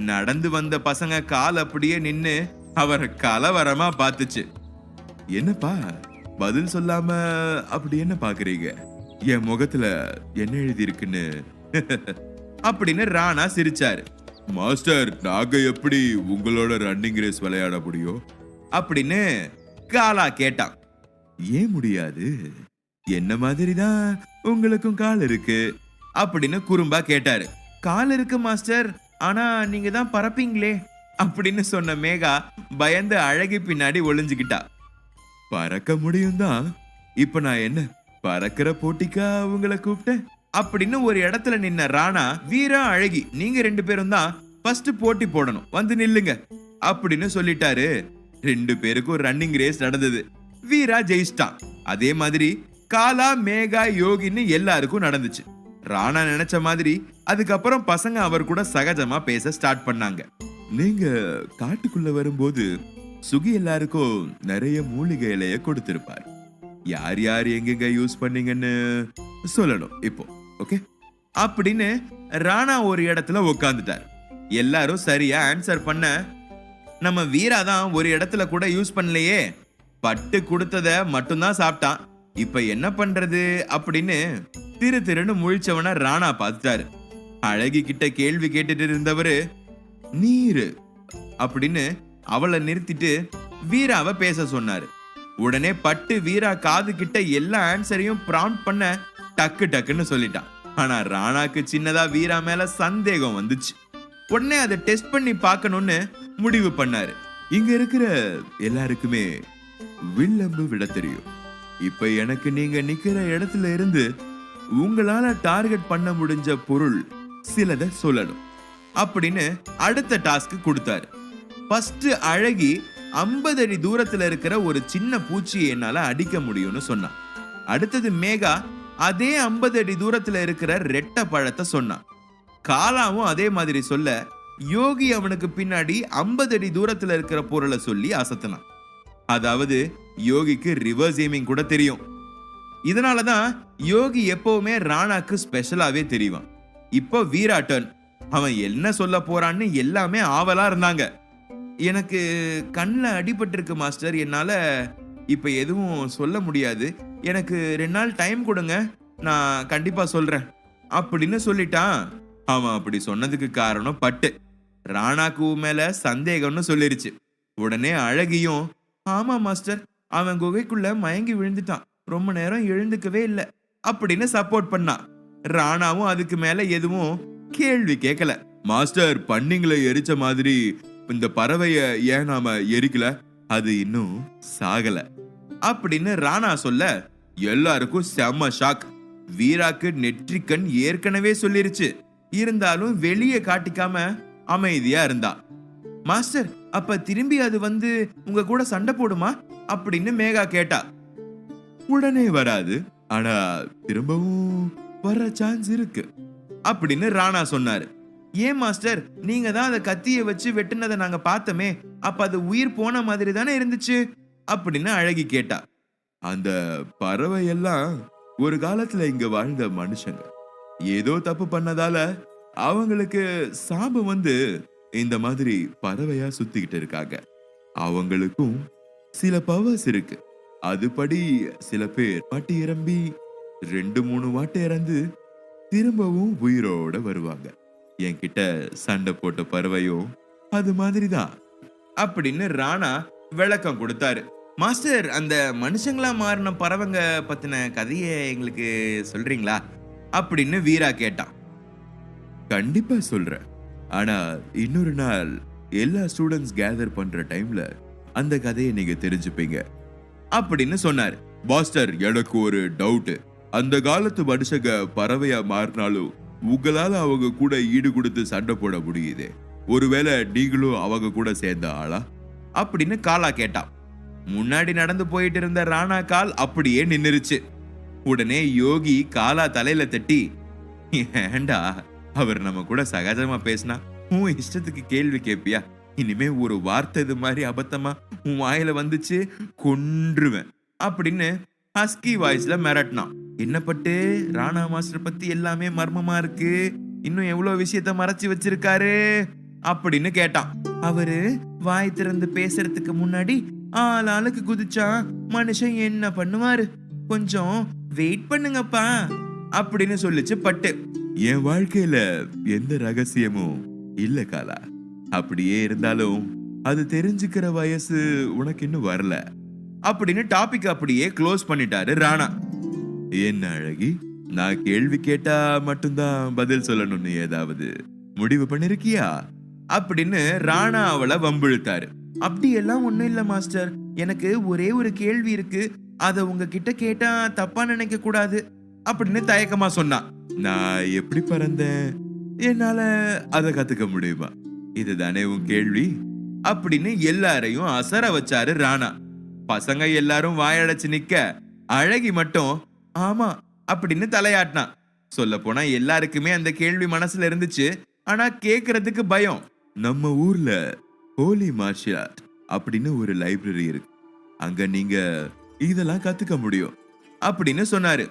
நடந்து வந்த பசங்க கால் அப்படியே நின்னு அவர் கலவரமா பார்த்துச்சு. என்னப்பா பதில் சொல்லாம அப்படி என்ன பாக்குறீங்க, என் முகத்துல என்ன எழுதி இருக்குன்னு அப்படின்னு ராணா சிரிச்சாரு. மாஸ்டர், நாங்க எப்படி உங்களோட ரன்னிங் ரேஸ் விளையாட முடியும் அப்படின்னு காலா கேட்டான். ஏன் முடியாது, என்ன மாதிரிதான் உங்களுக்கும் கால் இருக்கு அப்படின்னு குறும்பா கேட்டாரு. கால் இருக்கு மாஸ்டர், ஆனா நீங்க தான் பறப்பீங்களே அப்படின்னு சொன்ன மேகா பயந்து அழகி பின்னாடி ஒளிஞ்சுக்கிட்டா. பறக்க முடியும் தான், இப்ப நான் என்ன பறக்கிற போட்டிக்கா உங்களை கூப்பிட்டேன் அப்படின்னு ஒரு இடத்துல நின்ன ராணா, வீரா, அழகி நீங்க 2 பேரும் தான் ஃபர்ஸ்ட் போட்டி போடணும், வந்து நில்லுங்க அப்படின்னு சொல்லிட்டாரு. 2 பேருக்கும் ரன்னிங் ரேஸ் நடந்தது. வீரா ஜெயிச்சிட்டான். அதே மாதிரி காலா, மேகா, யோகின்னு எல்லாருக்கும் நடந்துச்சு. ராணா நினைச்ச மாதிரி அதுக்கப்புறம் பசங்க அவர் கூட சகஜமா பேச ஸ்டார்ட் பண்ணாங்க. நீங்க காட்டுக்குள்ள வரும்போது சுகி எல்லாருக்கும் நிறைய மூலிகை இலைய கொடுத்திருப்பார். யார் யார் எங்கெங்க யூஸ் பண்ணீங்கன்னு சொல்லணும் இப்போ, ஓகே அப்படின்னு ராணா ஒரு இடத்துல உட்காந்துட்டார். எல்லாரும் சரியா ஆன்சர் பண்ண, நம்ம வீரா தான் ஒரு இடத்துல கூட யூஸ் பண்ணலையே, பட்டு கொடுத்தத மட்டும்தான் சாப்பிட்டான், இப்ப என்ன பண்றது அப்படின்னு திருன்னு முழிச்சவன ராணா பார்த்துட்டாரு. அழகி கிட்ட கேள்வி கேட்டுட்டு இருந்தவரு, நீரு அப்படின்னு அவளை நிறுத்திட்டு வீராவை பேச சொன்னாரு. உடனே பட்டு வீரா காது கிட்ட எல்லா ஆன்சரையும் ப்ராம்ப்ட் பண்ண டக்குன்னு சொல்லிட்டான். ஆனா ராணாக்கு சின்னதா வீரா மேல சந்தேகம் வந்துச்சு. உடனே அதை டெஸ்ட் பண்ணி பார்க்கணும்னு முடிவு பண்ணாரு. இங்க இருக்கிற எல்லாருக்குமே வில்லம்பு விட தெரியும். இப்ப எனக்கு நீங்க நிக்கிற இடத்துல இருந்து உங்களால டார்கெட் பண்ண முடிஞ்ச பொருள் சிலதை சொல்லணும் அப்படின்னு அடுத்த டாஸ்க் கொடுத்தாரு. ஃபர்ஸ்ட் அழகி 50 அடி தூரத்துல இருக்கிற ஒரு சின்ன பூச்சியை என்னால அடிக்க முடியும்னு சொன்னான். அடுத்தது மேகா அதே 50 அடி தூரத்துல இருக்கிற ரெட்டை பழத்தை சொன்னான். காலாவும் அதே மாதிரி சொல்ல யோகி அவனுக்கு பின்னாடி 50 அடி தூரத்துல இருக்கிற பொருளை சொல்லி அசத்தினான். அதாவது யோகிக்கு ரிவர்ஸ் எய்மிங் கூட தெரியும். இதனாலதான் யோகி எப்பவுமே ராணாக்கு ஸ்பெஷலாவே தெரியும். இப்போ வீரா டர்ன். அவன் என்ன சொல்ல போறான்னு எல்லாமே ஆவலா இருந்தாங்க. எனக்கு கண்ணில் அடிபட்டு இருக்கு மாஸ்டர், என்னால இப்ப எதுவும் சொல்ல முடியாது, எனக்கு 2 நாள் டைம் கொடுங்க, நான் கண்டிப்பா சொல்றேன் அப்படின்னு சொல்லிட்டான். அவன் அப்படி சொன்னதுக்கு காரணம் பட்டு ராணாக்கு மேல சந்தேகம்னு சொல்லிருச்சு. உடனே அழகியும், ஆமா மாஸ்டர், அவன் குகைக்குள்ள மயங்கி விழுந்துட்டான், ரொம்ப நேரம் எழுந்துக்கவே இல்லை அப்படின்னு சப்போர்ட் பண்ணான். ராணாவும் அதுக்கு மேல எதுவும் கேள்வி கேட்கல. மாஸ்டர், பன்னிங்களை எரிச்ச மாதிரி இந்த பறவைய ஏன் நாம எரிக்கல, அது இன்னும் சாகல அப்படின்னு ராணா சொல்ல எல்லாருக்கும் செம்ம ஷாக். வீராக்கு நெற்றிக்கண் ஏற்கனவே சொல்லிருச்சு, இருந்தாலும் வெளியே காட்டிக்காம அமைதியா இருந்தா. மாஸ்டர், அப்ப திரும்பி அது வந்து உங்க கூட சண்டை போடுமா அப்படின்னு மேகா கேட்டா. உடனே வராது, ஆனா திரும்பவும் வர சான்ஸ் இருக்கு அப்படின்னு ராணா சொன்னாரு. ஏன் மாஸ்டர், நீங்க தான் அந்த கத்தியை வச்சு வெட்டுனதை நாங்க பார்த்தோமே, அப்ப அது உயிர் போன மாதிரி தானே இருந்துச்சு அப்படின்னு அழகி கேட்டா. அந்த பறவை எல்லாம் ஒரு காலத்துல இங்க வாழ்ந்த மனுஷங்க, ஏதோ தப்பு பண்ணதால அவங்களுக்கு சாபம் வந்து இந்த மாதிரி பறவையா சுத்திக்கிட்டு இருக்காங்க. அவங்களுக்கும் சில பவர்ஸ் இருக்கு. அதுபடி சில பேர் வாட்டி இறம்பி 2-3 வாட்டி இறந்து திரும்பவும் உயிரோட வருவாங்க. என்கிட்ட சண்டை போட்ட பறவையும் அது மாதிரிதான் அப்படின்னு ராணா விளக்கம் கொடுத்தாரு. மாஸ்டர், அந்த மனுஷங்களா மாறின பறவைங்க பத்தின கதையை எங்களுக்கு சொல்றீங்களா அப்படின்னு வீரா கேட்டான். கண்டிப்பா சொல்றேன், ஆனா இன்னொரு நாள் எல்லா ஸ்டூடெண்ட்ஸ் கேதர் பண்ற டைம்ல அந்த கதையை நீங்க தெரிஞ்சுப்பீங்க அப்படின்னு சொன்னாரு. மாஸ்டர், எனக்கு ஒரு டவுட், அந்த காலத்து மனுஷங்க பறவையா மாறினாலும் உங்களால அவங்க கூட ஈடு கொடுத்து சண்டை போட முடியுது, ஒருவேளை நீங்களும் அவங்க கூட சேர்ந்த ஆளா அப்படின்னு காலா கேட்டான். முன்னாடி நடந்து போயிட்டு இருந்த ராணா கால் அப்படியே நின்னுருச்சு. உடனே யோகி காலா தலையில தட்டி, ஏண்டா, அவர் நம்ம கூட சகஜமா பேசினா உன் இஷ்டத்துக்கு கேள்வி கேட்பியா? இனிமே ஒரு வார்த்தை இது மாதிரி அபத்தமா உன் வாயில வந்துச்சு கொன்றுவேன் அப்படின்னு ஹஸ்கி வாய்ஸ்ல மிரட்டினான். என்ன பட்டு, ராணா மாஸ்டர் பத்தி எல்லாமே மர்மமா இருக்கு, இன்னும் எவ்வளவு விஷயத்த மறைச்சு வச்சிருக்காரு அப்படின்னு கேட்டான். அவரு வாய் திறந்து பேசுறதுக்கு முன்னாடி ஆளுக்கு குதிச்சா மனுஷன் என்ன பண்ணுவாரு, கொஞ்சம் வெயிட் பண்ணுங்கப்பா அப்படின்னு சொல்லிச்சு பட்டு. என் வாழ்க்கையில எந்த ரகசியமும் இல்ல காலா, அப்படியே இருந்தாலும் அது தெரிஞ்சுக்கிற வயசு உனக்கு இன்னும் வரல அப்படின்னு டாபிக் அப்படியே க்ளோஸ் பண்ணிட்டாரு ராணா. என்ன அழகி, நான் கேள்வி கேட்டா மட்டும்தான் பதில் சொல்லணும்னு ஏதாவது முடிவு பண்ணிருக்கியா அப்படின்னு ராணா அவளை வம்பிழுத்தாரு. அப்படி எல்லாம் ஒண்ணும் இல்ல மாஸ்டர், எனக்கு ஒரே ஒரு கேள்வி இருக்கு, அத உங்ககிட்ட கேட்டா தப்பா நினைக்க கூடாது அப்படின்னு தயக்கமா சொன்னான். நான் எப்படி பறந்தேன், என்னால அதை கத்துக்க முடியுமா, இதுதானே உன் கேள்வி அப்படின்னு எல்லாரையும் அசர வச்சாரு ராணா. பசங்க எல்லாரும் வாயடைச்சு நிக்க அழகி மட்டும் ஆமா அப்படின்னு தலையாட்டினான். சொல்ல போனா எல்லாருக்குமே அந்த கேள்வி மனசுல இருந்துச்சு, ஆனா கேக்குறதுக்கு பயம். நம்ம ஊர்ல ஹோலி மார்ஷியல் ஆர்ட் அப்படின்னு ஒரு லைப்ரரி இருக்கு, அங்க நீங்க இதெல்லாம் கத்துக்க முடியும் அப்படின்னு சொன்னாரு.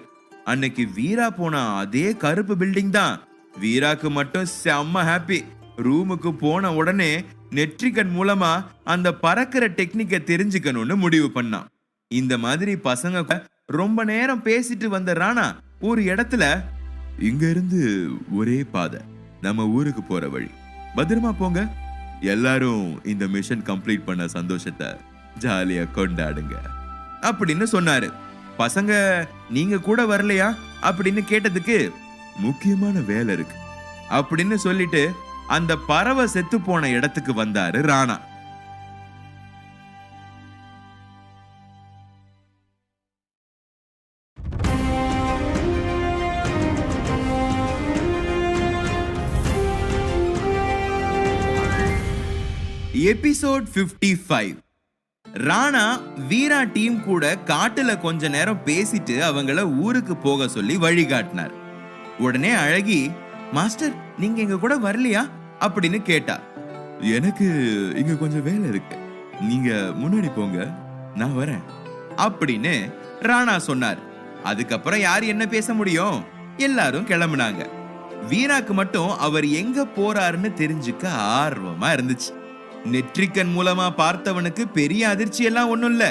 அன்னைக்கு வீரா போன அதே கருப்பு பில்டிங் தான். வீராக்கு மட்டும் செம்ம ஹாப்பி. ரூமுக்கு போன உடனே நெற்றிக்கண் மூலமா அந்த பறக்கிற டெக்னிக்கை தெரிஞ்சுக்கணும்னு முடிவு பண்ணான். இந்த மாதிரி பசங்க ரொம்ப நேரம் பேசிட்டு வந்த ராணா ஒரு இடத்துல, இங்க இருந்து ஒரே பாதை, நம்ம ஊருக்கு போற வழி, பத்திரமா போங்க, எல்லாரும் இந்த மிஷன் கம்ப்ளீட் பண்ண சந்தோஷத்தை ஜாலியா கொண்டாடுங்க அப்படின்னு சொன்னாரு. பசங்க நீங்க கூட வரலையா அப்படின்னு கேட்டதுக்கு, முக்கியமான வேலை இருக்கு அப்படின்னு சொல்லிட்டு அந்த பறவை செத்து போன இடத்துக்கு வந்தாரு ராணா. எபிசோட் 55. ராணா வீரா டீம் கூட காட்டுல கொஞ்ச நேரம் பேசிட்டு அவங்கள ஊருக்கு போக சொல்லி வழிகாட்டினார். உடனே அழகி, மாஸ்டர் நீங்க எங்க கூட வரலையா அப்படின்னு கேட்டா. எனக்கு இங்க கொஞ்சம் வேலை இருக்கு, நீங்க முன்னாடி போங்க, நான் வரேன் அப்படின்னு ராணா சொன்னார். அதுக்கப்புறம் யார் என்ன பேச முடியும்? எல்லாரும் கிளம்புனாங்க. வீராக்கு மட்டும் அவர் எங்க போறாருன்னு தெரிஞ்சுக்க ஆர்வமா இருந்துச்சு. நெற்றிக்கண் மூலமா பார்த்தவனுக்கு பெரிய அதிர்ச்சி எல்லாம் ஒண்ணும் இல்ல.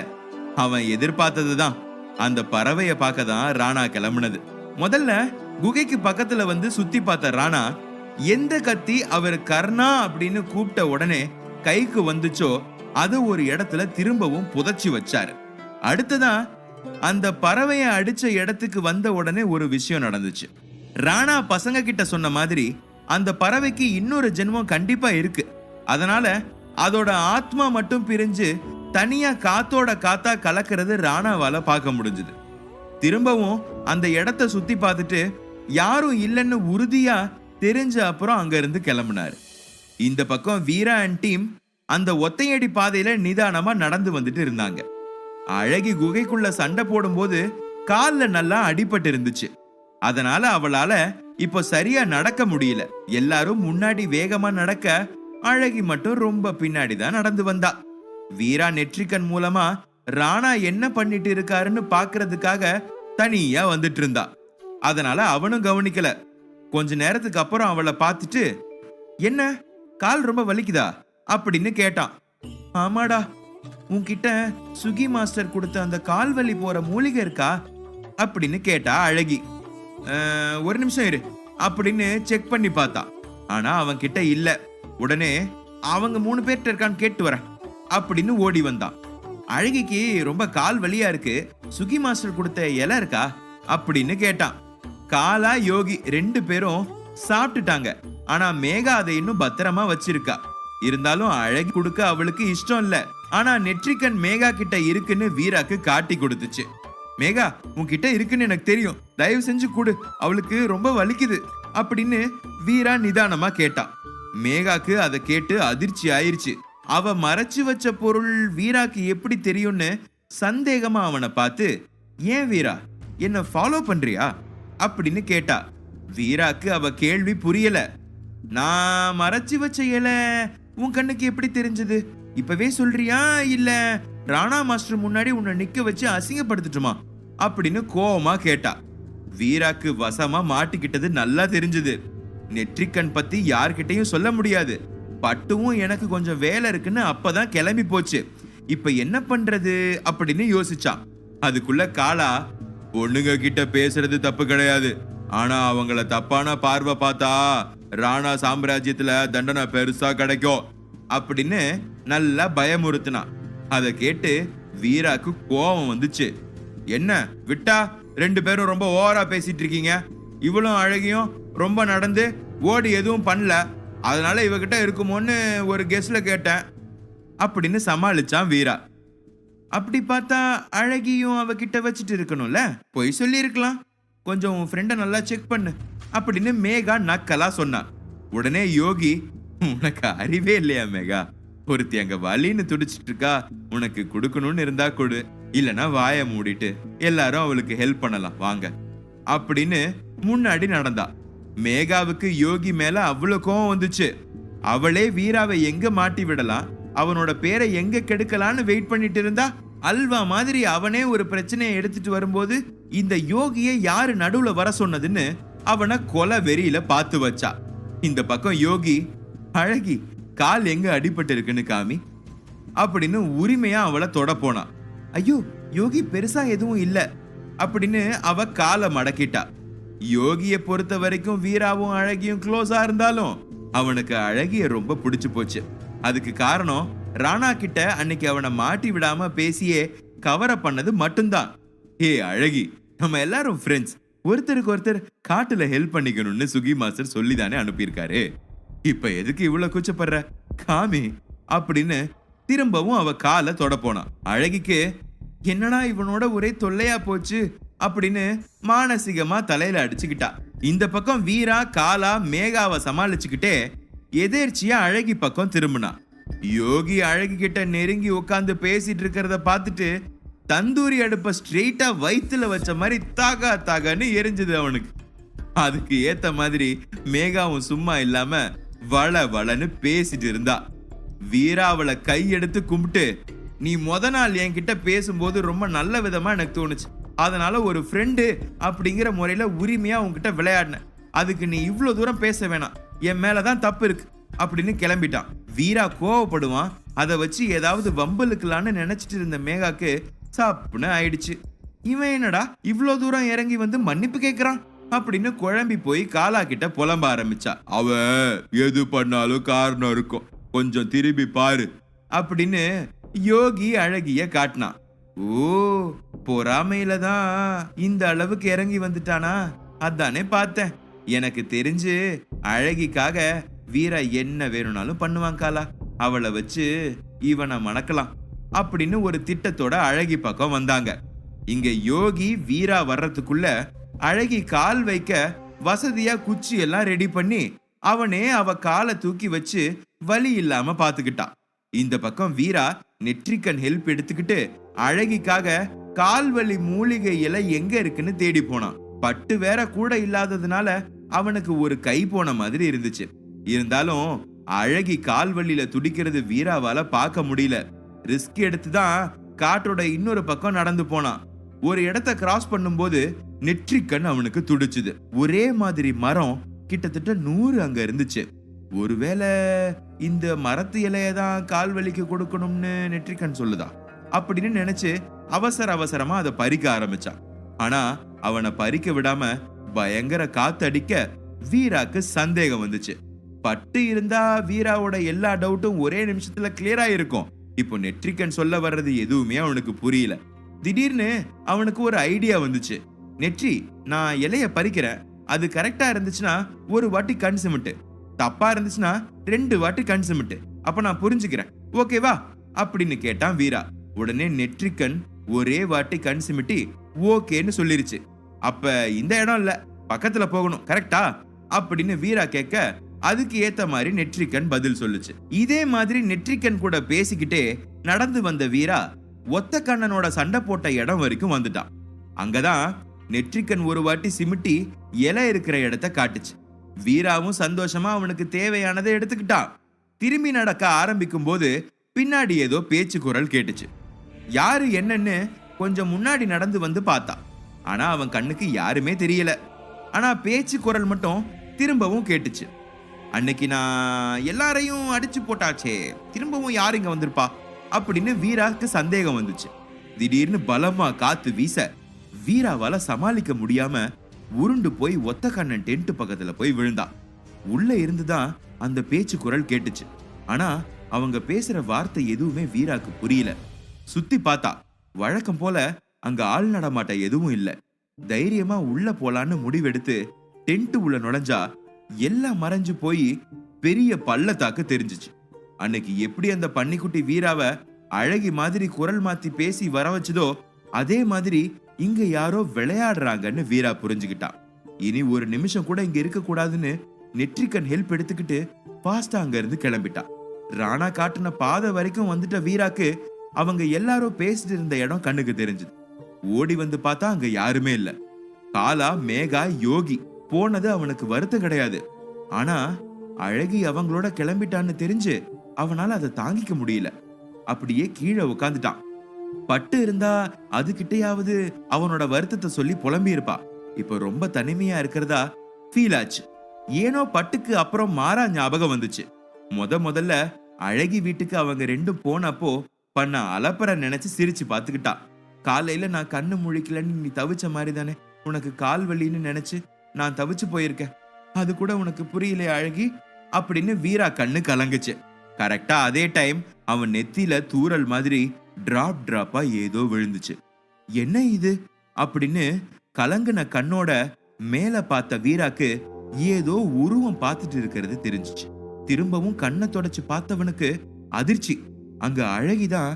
அவன் எதிர்பார்த்ததுதான். அந்த பறவைய பார்க்க தான் ராணா கிளம்புனது. முதல்ல குகைக்கு பக்கத்துல வந்து சுத்தி பார்த்த ராணா எந்த கத்தி அவர் கர்ணா அப்படின்னு கூப்பிட்ட உடனே கைக்கு வந்துச்சோ அதை ஒரு இடத்துல திரும்பவும் புதைச்சி வச்சாரு. அடுத்ததா அந்த பறவைய அடிச்ச இடத்துக்கு வந்த உடனே ஒரு விஷயம் நடந்துச்சு. ராணா பசங்க கிட்ட சொன்ன மாதிரி அந்த பறவைக்கு இன்னொரு ஜென்மம் கண்டிப்பா இருக்கு. அதனால அதோட ஆத்மா மட்டும் பிரிஞ்சு தனியா காத்தோட காத்தா கலக்கிறது ராணாவால பார்க்க முடிஞ்சது. திரும்பவும் அந்த இடத்த சுத்தி பார்த்துட்டு யாரும் இல்லைன்னு உறுதியா தெரிஞ்ச அப்புறம் அங்க இருந்து கிளம்பினாரு. இந்த பக்கம் வீரா அண்ட் டீம் அந்த ஒத்தையடி பாதையில நிதானமா நடந்து வந்துட்டு இருந்தாங்க. அழகி குகைக்குள்ள சண்டை போடும்போது கால்ல நல்லா அடிபட்டு இருந்துச்சு. அதனால அவளால இப்ப சரியா நடக்க முடியல. எல்லாரும் முன்னாடி வேகமா நடக்க அழகி மட்டும் ரொம்ப பின்னாடி தான் நடந்து வந்தா. வீரா நெற்றிக்கண் மூலமா ராணா என்ன பண்ணிட்டு இருக்காருன்னு பாக்குறதுக்காக தனியா வந்துட்டு இருந்தா. அதனால அவனும் கவனிக்கல. கொஞ்ச நேரத்துக்கு அப்புறம் அவளை பார்த்துட்டு, என்ன கால் ரொம்ப வலிக்குதா அப்படின்னு கேட்டான். ஆமாடா, உன்கிட்ட சுகி மாஸ்டர் கொடுத்த அந்த கால் வலி போற மூலிகை இருக்கா அப்படின்னு கேட்டா அழகி. ஒரு நிமிஷம் இரு அப்படின்னு செக் பண்ணி பார்த்தா. ஆனா அவன் கிட்ட இல்ல. உடனே அவங்க 3 பேர்ட்ட இருக்கான்னு கேட்டு வரேன் அப்படின்னு ஓடி வந்தான். அழகிக்கு ரொம்ப கால் வலியா இருக்கு, சுகி மாஸ்டர் கொடுத்த இலை இருக்கா அப்படின்னு கேட்டான். காலா யோகி 2 பேரும் சாப்பிட்டுட்டாங்க. ஆனா மேகா அதை இன்னும் பத்திரமா வச்சிருக்கா. இருந்தாலும் அழகி கொடுக்க அவளுக்கு இஷ்டம் இல்ல. ஆனா நெற்றிக்கண் மேகா கிட்ட இருக்குன்னு வீராக்கு காட்டி கொடுத்துச்சு. மேகா, உன்கிட்ட இருக்குன்னு எனக்கு தெரியும், தயவு செஞ்சு கொடு, அவளுக்கு ரொம்ப வலிக்குது அப்படின்னு வீரா நிதானமா கேட்டான். மேகாக்கு அதை கேட்டு அதிர்ச்சி ஆயிருச்சு. அவ மறைச்சு வச்ச பொருள் வீராக்கு எப்படி தெரியும்னு சந்தேகமா அவனை பார்த்து, ஏன் வீரா, என்ன ஃபாலோ பண்றியா அப்படின்னு கேட்டா. வீராக்கு அவ கேள்வி புரியல. நான் மறைச்சு வச்ச இலை உன் கண்ணுக்கு எப்படி தெரிஞ்சது? இப்பவே சொல்றியா இல்ல ராணா மாஸ்டர் முன்னாடி உன்னை நிக்க வச்சு அசிங்கப்படுத்தட்டுமா அப்படின்னு கோவமா கேட்டா. வீராக்கு வசமா மாட்டிக்கிட்டது நல்லா தெரிஞ்சது. நெற்றிக்கண் பத்தி யார்கிட்டையும் சொல்ல முடியாது. பட்டுவும் எனக்கு கொஞ்சம் வேலை இருக்குன்னு அப்பதான் கிளம்பி போச்சு. இப்ப என்ன பண்றது அப்படின்னு யோசிச்சான். அதுக்குள்ள காலா, பொண்ணுங்க கிட்ட பேசுறது தப்பு கிடையாது, ஆனா அவங்கள தப்பான பார்வை பார்த்தா ராணா சாம்ராஜ்யத்துல தண்டனை பெருசா கிடைக்கும் அப்படின்னு நல்லா பயமுறுத்தினான். அதை கேட்டு வீராக்கு கோபம் வந்துச்சு. என்ன விட்டா 2 பேரும் ரொம்ப ஓவரா பேசிட்டு இருக்கீங்க, இவளும் அழகியும் ரொம்ப நடந்து ஓடி எதுவும் பண்ணல, அதனால இவகிட்ட இருக்குமோன்னு ஒரு கெஸ்ட்ல கேட்டேன் அப்படின்னு சமாளிச்சான் வீரா. அப்படி பார்த்தா அழகியும் அவகிட்ட வச்சுட்டு இருக்கணும்ல, போய் சொல்லி இருக்கலாம், கொஞ்சம் உன் ஃப்ரெண்டை நல்லா செக் பண்ணு அப்படின்னு மேகா நக்கலா சொன்னான். உடனே யோகி, உனக்கு அறிவே இல்லையா மேகா, ஒருத்தி அங்க வலின்னு துடிச்சிட்டு இருக்கா, உனக்கு கொடுக்கணும்னு இருந்தா கொடு, இல்லனா வாய மூடிட்டு எல்லாரும் அவளுக்கு ஹெல்ப் பண்ணலாம் வாங்க அப்படின்னு முன்னாடி நடந்தா. மேகாவுக்கு யோகி மேல அவ்வளவு கோவம் வந்துச்சு. அவளே வீராவை எங்க மாட்டி விடலாம், அவனோட பேரை எங்க கெடுக்கலான்னு வெயிட் பண்ணிட்டு இருந்தா. அல்வா மாதிரி அவனே ஒரு பிரச்சனையை எடுத்துட்டு வரும்போது இந்த யோகியை யாரு நடுவுல வர சொன்னதுன்னு அவனை கொலை வெறியில பார்த்து வச்சா. இந்த பக்கம் யோகி, அழகி கால் எங்க அடிபட்டு இருக்குன்னு காமி அப்படின்னு உரிமையா அவளை தொட போனா. ஐயோ, யோகி பெருசா எதுவும் இல்ல அப்படின்னு அவ காலை மடக்கிட்டா. யோகியை பொறுத்த வரைக்கும் வீராவும் அழகியும் க்ளோஸா இருந்தாலும் அவனுக்கு அழகிய ரொம்ப பிடிச்சு போச்சு. அதுக்கு காரணம் ராணா கிட்ட அன்னைக்கு அவனை மாட்டி விடாம பேசியே கவரை பண்ணது மட்டும்தான். ஏ அழகி, நம்ம எல்லாரும் ஃப்ரெண்ட்ஸ், ஒருத்தருக்கு ஒருத்தர் காட்டுல ஹெல்ப் பண்ணிக்கணும்னு சுகி மாஸ்டர் சொல்லிதானே அனுப்பியிருக்காரு, இப்ப எதுக்கு இவ்வளவு கூச்சப்படுற காமி அப்படின்னு திரும்பவும் அவ காலை தொட போனான். அழகிக்கு என்னடா இவனோட ஒரே தொல்லையா போச்சு அப்படின்னு மானசீகமா தலையில அடிச்சுக்கிட்டா. இந்த பக்கம் வீரா காலா மேகாவை சமாளிச்சுக்கிட்டே எதேர்ச்சியா அழகி பக்கம் திரும்பினா. யோகி அழகி கிட்ட நெருங்கி உட்காந்து பேசிட்டு இருக்கிறத பார்த்துட்டு தந்தூரி அடுப்ப ஸ்ட்ரெயிட்டா வயிற்றுல வச்ச மாதிரி தாகா தாகான்னு எரிஞ்சது அவனுக்கு. அதுக்கு ஏத்த மாதிரி மேகாவும் சும்மா இல்லாம வள வளன்னு பேசிட்டு இருந்தா. வீரா அவளை கையெடுத்து கும்பிட்டு, நீ முத நாள் என்கிட்ட பேசும்போது ரொம்ப நல்ல விதமா எனக்கு தோணுச்சு. அதனால ஒரு ஃப்ரெண்டு அப்படிங்கிற முறையில உரிமையா உன்கிட்ட விளையாடினேன். அதுக்கு நீ இவ்வளவு தூரம் பேச வேணாம், என் மேலதான் தப்பு இருக்கு அப்படின்னு கிளம்பிட்டான். வீரா கோவப்படுவான். அதை வச்சு ஏதாவது வம்பலுக்கலான்னு நினைச்சிட்டு இருந்த மேகாக்கு சாப்புன்னு ஆயிடுச்சு. இவன் என்னடா இவ்வளவு தூரம் இறங்கி வந்து மன்னிப்பு கேட்கிறான் அப்படின்னு குழம்பி போய் காலா கிட்ட புலம்ப ஆரம்பிச்சா. அவ எது பண்ணாலும் காரணம் இருக்கும், கொஞ்சம் திரும்பி பாரு அப்படின்னு யோகி அழகிய காட்டினான். ஓ, பொறாமையில தான் இந்த அளவுக்கு இறங்கி வந்துட்டானா? அதானே பார்த்தேன். எனக்கு தெரிஞ்சு அழகிக்காக வீரா என்ன வேணும்னாலும் பண்ணுவான் காலா. அவளை வச்சு இவனை மணக்கலாம் அப்படின்னு ஒரு திட்டத்தோட அழகி பக்கம் வந்தாங்க. இங்க யோகி வீரா வர்றதுக்குள்ள அழகி கால் வைக்க வசதியா குச்சி எல்லாம் ரெடி பண்ணி அவனே அவ காலை தூக்கி வச்சு வலி இல்லாம பாத்துக்கிட்டான். இந்த பக்கம் வீரா நெற்றிக்கண் ஹெல்ப் எடுத்துக்கிட்டு அழகிக்காக கால்வலி மூலிகை இலை எங்க இருக்குன்னு தேடி போனான். பட்டு வேற கூட இல்லாததுனால அவனுக்கு ஒரு கை போன மாதிரி இருந்துச்சு. இருந்தாலும் அழகி கால்வலியில துடிக்கிறது வீராவால பார்க்க முடியல. ரிஸ்க் எடுத்துதான் காட்டோட இன்னொரு பக்கம் நடந்து போனான். ஒரு இடத்த கிராஸ் பண்ணும்போது நெற்றிக்கண் அவனுக்கு துடிச்சுது. ஒரே மாதிரி மரம் கிட்டத்தட்ட 100 அங்க இருந்துச்சு. ஒருவேளை இந்த மரத்து இலையதான் கால்வலிக்கு கொடுக்கணும்னு நெற்றிக்கண் சொல்லுதா அப்படின்னு நினைச்சு அவசர அவசரமா அதை பறிக்க ஆரம்பிச்சான். ஆனா அவனை பறிக்க விடாம பயங்கர காத்தடிக்க வீராக்கு சந்தேகம் வந்துச்சு. பட்டு இருந்தா வீராவோட எல்லா டவுட்டும் ஒரே நிமிஷத்துல கிளியர் ஆயிருக்கும். இப்போ நெற்றிக்கண் சொல்ல வர்றது எதுவுமே அவனுக்கு புரியல. திடீர்னு அவனுக்கு ஒரு ஐடியா வந்துச்சு. நெற்றி, நான் இலைய பறிக்கிறேன், அது கரெக்டா இருந்துச்சுன்னா ஒரு வாட்டி கண் சிமிட்டு, தப்பா இருந்துச்சுன்னா 2 வாட்டி கண் சிமிட்டு, அப்ப நான் புரிஞ்சுக்கிறேன், ஓகேவா அப்படின்னு கேட்டான் வீரா. உடனே நெற்றிக்கண் ஒரே வாட்டி கண் சிமிட்டி ஓகேன்னு சொல்லிருச்சு. அப்ப இந்த இடம் இல்ல, பக்கத்துல போகணும், கரெக்டா அப்படின்னு வீரா கேட்க அதுக்கு ஏத்த மாதிரி நெற்றிக்கண் பதில் சொல்லுச்சு. இதே மாதிரி நெற்றிக்கண் கூட பேசிக்கிட்டே நடந்து வந்த வீரா ஒத்த கண்ணனோட சண்டை போட்ட இடம் வரைக்கும் வந்துட்டான். அங்கதான் நெற்றிக்கண் ஒரு வாட்டி சிமிட்டி இலை இருக்கிற இடத்த காட்டுச்சு. வீராவும் சந்தோஷமா அவனுக்கு தேவையானதை எடுத்துக்கிட்டான். திரும்பி நடக்க ஆரம்பிக்கும் போது பின்னாடி ஏதோ பேச்சு குரல் கேட்டுச்சு. யாரு என்னன்னு கொஞ்சம் முன்னாடி நடந்து வந்து பார்த்தா. ஆனா அவன் கண்ணுக்கு யாருமே தெரியல. ஆனா பேச்சு குரல் மட்டும் திரும்பவும் கேட்டுச்சு. அன்னைக்கு நான் எல்லாரையும் அடிச்சு போட்டாச்சே, திரும்பவும் யாரு இங்க வந்திருப்பா அப்படின்னு வீராக்கு சந்தேகம் வந்துச்சு. திடீர்னு பலமா காத்து வீச வீராவால சமாளிக்க முடியாம உருண்டு போய் ஒத்த கண்ணன் டென்ட் பக்கத்துல போய் விழுந்தான். உள்ள இருந்துதான் அந்த பேச்சு குரல் கேட்டுச்சு. ஆனா அவங்க பேசுற வார்த்தை எதுவுமே வீராக்கு புரியல. சுத்தி பார்த்தா வழக்கம் போல அங்க ஆள் நடமாட்ட எதுவும் இல்ல. தைரியமா உள்ள போலான்னு முடிவெடுத்து டென்ட் உள்ள நுழைஞ்சா எல்லாம் மறைஞ்சு போய் பெரிய பள்ளத்தாக்கு தெரிஞ்சிச்சு. அன்னைக்கு எப்படி அந்த பன்னிக்குட்டி வீராவை அழகி மாதிரி குரல் மாத்தி பேசி வர வச்சதோ அதே மாதிரி இங்க யாரோ விளையாடுறாங்கன்னு வீரா புரிஞ்சுக்கிட்டான். இனி ஒரு நிமிஷம் கூட இங்க இருக்க கூடாதுன்னு நெற்றிக்கண் ஹெல்ப் எடுத்துக்கிட்டு பாஸ்டா அங்க இருந்து கிளம்பிட்டான். ராணா காட்டுன பாதை வரைக்கும் வந்துட்ட வீராக்கு அவங்க எல்லாரும் பேசிட்டு இருந்த இடம் கண்ணுக்கு தெரிஞ்சது. ஓடி வந்து பார்த்தா அங்க யாருமே இல்ல. காலா, மேகா, யோகி போனது அவனுக்கு வருத்தம் கிடையாது. ஆனா அழகி அவங்களோட கிளம்பிட்டான்னு தெரிஞ்சு அவனால அதை தாங்கிக்க முடியல. அப்படியே கீழே உட்காந்துட்டான். பட்டு இருந்தா அதுகிட்டையாவது அவனோட வருத்தத்தை சொல்லி புலம்பி இருப்பா. இப்ப ரொம்ப தனிமையா இருக்கிறதா ஃபீல் ஆச்சு. ஏனோ பட்டுக்கு அப்புறம் மாறா ஞாபகம் வந்துச்சு. முதல்ல அழகி வீட்டுக்கு அவங்க ரெண்டும் போனப்போ பண்ண அலப்பற நினைச்சு சிரிச்சு பாத்துக்கிட்டா. காலையில நான் கண்ணு முழிக்கலன்னு நீ தவிச்ச மாதிரி தானே உனக்கு கால் வலின்னு நினைச்சு நான் தவிச்சு போயிருக்கேன், அது கூட உனக்கு புரியல அழகி அப்படின்னு வீரா கண்ணு கலங்குச்சு. கரெக்டா அதே டைம் அவன் நெத்தியில தூரல் மாதிரி டிராப்பா ஏதோ விழுந்துச்சு. என்ன இது அப்படின்னு கலங்குன கண்ணோட மேல பார்த்த வீராக்கு ஏதோ உருவம் பார்த்துட்டு இருக்கிறது தெரிஞ்சிச்சு. திரும்பவும் கண்ணை தொடச்சு பார்த்தவனுக்கு அதிர்ச்சி. அங்க அழகிதான்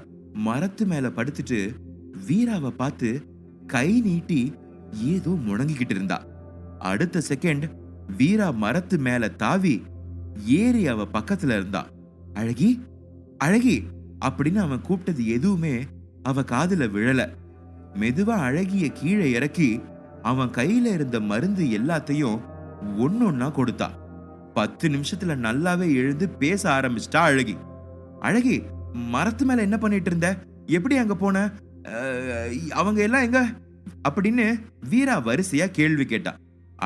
மரத்து மேல படுத்துட்டு வீராவை பார்த்து கை நீட்டி ஏதோ முழங்கிக்கிட்டு இருந்தா. அடுத்த செகண்ட் வீரா மரத்து மேல தாவி ஏறி அவ பக்கத்துல இருந்தா. அழகி அழகி அப்படின்னு அவன் கூப்பிட்டது எதுவுமே அவ காதுல விழல. மெதுவா அழகிய கீழே இறக்கி அவன் கையில இருந்த மருந்து எல்லாத்தையும் ஒன்னொன்னா கொடுத்தா. 10 நிமிஷத்துல நல்லாவே எழுந்து பேச ஆரம்பிச்சிட்டா அழகி. அழகி, மரத்து மேல என்ன பண்ணிட்டு இருந்த? எப்படி அங்க போன? அவங்க எல்லாம் எங்க? அப்படின்னு வீரா வரிசையா கேள்வி கேட்டா.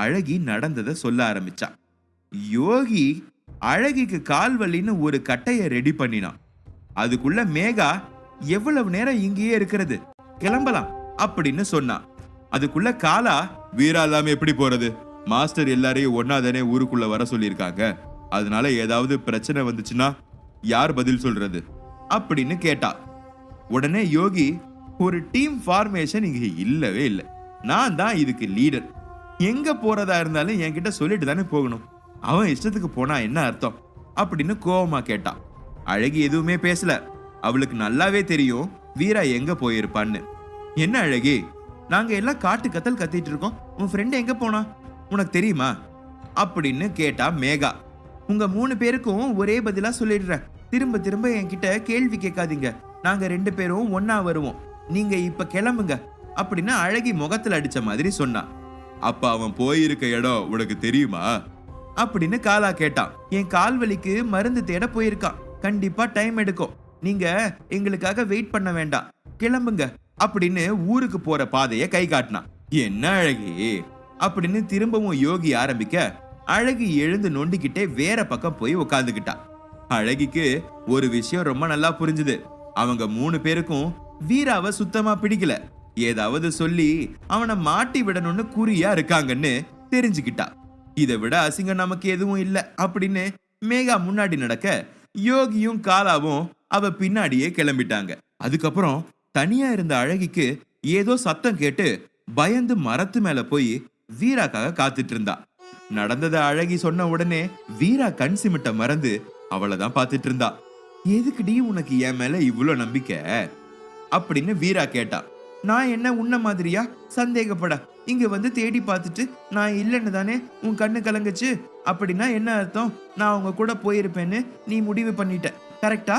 அழகி நடந்ததை சொல்ல ஆரம்பிச்சா. யோகி அழகிக்கு கால் வலின்னு ஒரு கட்டைய ரெடி பண்ணினான். அதுக்குள்ள மேகா, எவ்வளவு நேரம் இங்கேயே இருக்கிறது, கிளம்பலாம் அப்படின்னு சொன்னான். அதுக்குள்ள காலா, வீரா இல்லாம எப்படி போறது? மாஸ்டர் எல்லாரையும் ஒன்னாதானே ஊருக்குள்ள வர சொல்லியிருக்காங்க. அதனால ஏதாவது பிரச்சனை வந்துச்சுன்னா யார் பதில் சொல்றது அப்படின்னு கேட்டா. உடனே யோகி, ஒரு டீம் ஃபார்மேஷன் இங்க இல்லவே இல்லை. நான் தான் இதுக்கு லீடர். எங்க போறதா இருந்தாலும் என்கிட்ட சொல்லிட்டு தானே போகணும். அவன் இஷ்டத்துக்கு போனா என்ன அர்த்தம் அப்படின்னு கோவமா கேட்டா. அழகி எதுவுமே பேசல. அவளுக்கு நல்லாவே தெரியும் வீரா எங்க போயிருப்பான்னு. என்ன அழகி, நாங்க எல்லாம் காட்டு கத்தல் கத்திட்டு இருக்கோம், உன் ஃப்ரெண்ட் எங்க போனா உனக்கு தெரியுமா அப்படின்னு கேட்டா மேகா. உங்க 3 பேருக்கும் ஒரே பதிலா சொல்லிடுறேன். திரும்ப திரும்ப என்கிட்ட கேள்வி கேட்காதீங்க. நாங்க 2 பேரும் ஒன்னா வருவோம். நீங்க இப்ப கிளம்புங்க அப்படின்னு அழகி முகத்துல அடிச்ச மாதிரி சொன்னா. அப்ப அவன் போயிருக்க இடம் உனக்கு தெரியுமா அப்படின்னு காலா கேட்டான். என் கால் வலிக்கு மருந்து தேட போயிருக்கான். கண்டிப்பா டைம் எடுக்கும். நீங்க எங்களுக்காக வெயிட் பண்ண வேண்டாம், கிளம்புங்க அப்படின்னு ஊருக்கு போற பாதைய கை காட்டினான். என்ன அழகி அப்படின்னு திரும்பவும் யோகி ஆரம்பிக்க, அழகி எழுந்து நொண்டிக்கிட்டே வேற பக்கம் போய் உட்கார்ந்துகிட்டா. அழகிக்கு ஒரு விஷயம் ரொம்ப நல்லா புரிஞ்சுது. அவங்க 3 பேருக்கும் வீராவை சுத்தமா பிடிக்கல. ஏதாவது சொல்லி அவனை மாட்டி விடணும்னு குறியா இருக்காங்கன்னு தெரிஞ்சுக்கிட்டா. இதை விட அசிங்கம் நமக்கு எதுவும் இல்ல அப்படின்னு மேகா முன்னாடி நடக்க, யோகியும் காலாவும் அவ பின்னாடியே கிளம்பிட்டாங்க. அதுக்கப்புறம் தனியா இருந்த அழகிக்கு ஏதோ சத்தம் கேட்டு பயந்து மரத்து மேல போய் வீராக்காக காத்துட்டு இருந்தா. நடந்தத அழகி சொன்ன உடனே வீரா கண் சிமிட்ட மறந்து அவளைதான் பார்த்துட்டு இருந்தா. எதுக்குடி உனக்கு என் மேல இவ்வளோ நம்பிக்கை அப்படின்னு வீரா கேட்டா. நான் என்ன உன்ன மாதிரியா சந்தேகப்பட? இங்க வந்து தேடி பார்த்துட்டு நான் இல்லைன்னு தானே உன் கண்ணு கலங்குச்சு. அப்படின்னா என்ன அர்த்தம்? நான் அவங்க கூட போயிருப்பேன்னு நீ முடிவு பண்ணிட்ட, கரெக்டா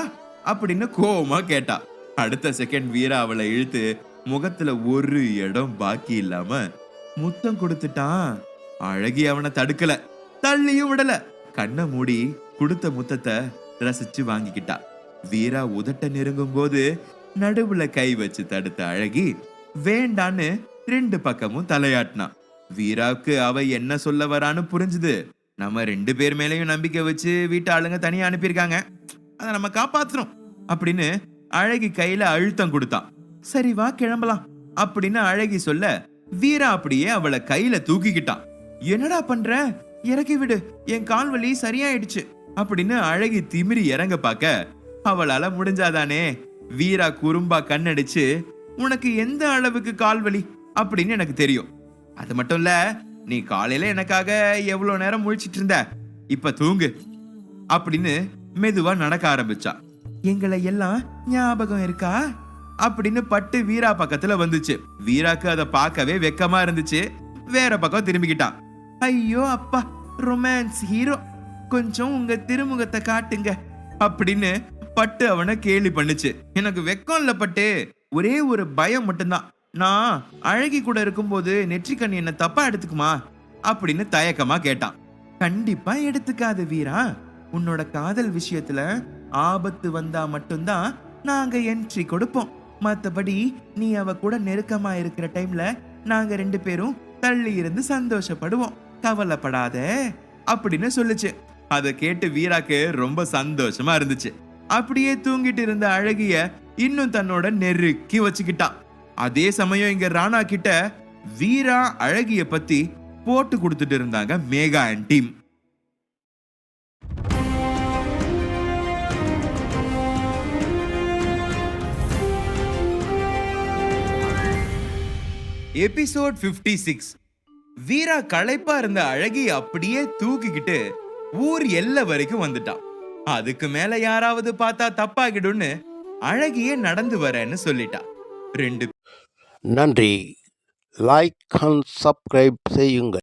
அப்படின்னு கோவமா கேட்டா. அடுத்த செகண்ட் வீரா அவளை இழுத்து முகத்துல ஒரு இடம் பாக்கி இல்லாம முத்தம் கொடுத்துட்டான். அழகி அவனை தடுக்கல, தள்ளியும் விடல. கண்ணை மூடி கொடுத்த முத்தத்தை ரசிச்சு வாங்கிக்கிட்டா. வீரா உதட்ட நெருங்கும் போது நடுவுல கை வச்சு தடுத்த அழகி வேண்டான்னு 2 பக்கமும் தலையாட்டினான். வீராவுக்கு அவ என்ன சொல்ல வரான்னு புரிஞ்சுது. நம்ம 2 பேர் மேலையும் நம்பிக்கை வச்சு வீட்டு ஆளுங்க தனியா அனுப்பியிருக்காங்க, அதை நம்ம காப்பாத்தணும் அப்படின்னு அழகி கையில அழுத்தம் கொடுத்தான். சரி வா கிளம்பலாம் அப்படின்னு அழகி சொல்ல, வீரா அப்படியே அவளை கையில தூக்கிக்கிட்டான். என்னடா பண்ற, இறக்கி விடு, என் கால் வலி சரியாயிடுச்சு அப்படின்னு அழகி திமிரி இறங்க பார்க்க, அவளால முடிஞ்சாதானே. வீரா குறும்பா கண்ணடிச்சு, உனக்கு எந்த அளவுக்கு கால் வலி அப்படின்னு எனக்கு தெரியும். அது மட்டும் இல்ல, நீ காலையில எனக்காக எவ்வளவு நேரம் முழிச்சிட்டு இருந்த, இப்ப தூங்கு அப்படின்னு மெதுவா நடக்க ஆரம்பிச்சா. எங்களை எல்லாம் ஞாபகம் இருக்கா அப்படின்னு பட்டு வீரா பக்கத்துல வந்துச்சு. வீராக்கு அதை பார்க்கவே வெக்கமா இருந்துச்சு. வேற பக்கம் திரும்பிக்கிட்டான். ஐயோ அப்பா, ரொமான்ஸ் ஹீரோ, கொஞ்சம் உங்க திருமுகத்தை காட்டுங்க அப்படின்னு பட்டு அவனை கேலி பண்ணுச்சு. எனக்கு வெக்கம் இல்ல பட்டு, ஒரே ஒரு பயம் மட்டும்தான். நான் அழகி கூட இருக்கும்போது நெற்றிக்கண் என்ன தப்பா எடுத்துக்குமா அப்படின்னு தயக்கமா கேட்டான். கண்டிப்பா எடுத்துக்காது வீரா. உன்னோட காதல் விஷயத்துல ஆபத்து வந்தா மட்டும்தான் நாங்க என்ட்ரி கொடுப்போம். மத்தபடி நீ அவ கூட நெருக்கமா இருக்கிற டைம்ல நாங்க 2 பேரும் தள்ளி இருந்து சந்தோஷப்படுவோம், கவலைப்படாத அப்படின்னு சொல்லுச்சு. அதை கேட்டு வீராக்கு ரொம்ப சந்தோஷமா இருந்துச்சு. அப்படியே தூங்கிட்டு இருந்த அழகிய இன்னும் தன்னோட நெருக்கி வச்சுக்கிட்டான். அதே சமயம் இங்க ராணா கிட்ட வீரா அழகிய பத்தி போட்டு கொடுத்துட்டு இருந்தாங்க மேகா அண்ட் டீம். எபிசோட் 56. வீரா களைப்பா இருந்த அழகி அப்படியே தூக்கிக்கிட்டு ஊர் எல்லை வரைக்கும் வந்துட்டான். அதுக்கு மேல யாராவது பார்த்தா தப்பாகிடும்னு அழகியே நடந்து வரேன்னு சொல்லிட்டா. 2 நன்றி. லைக் அண்ட் சப்ஸ்கிரைப் செய்யுங்கள்.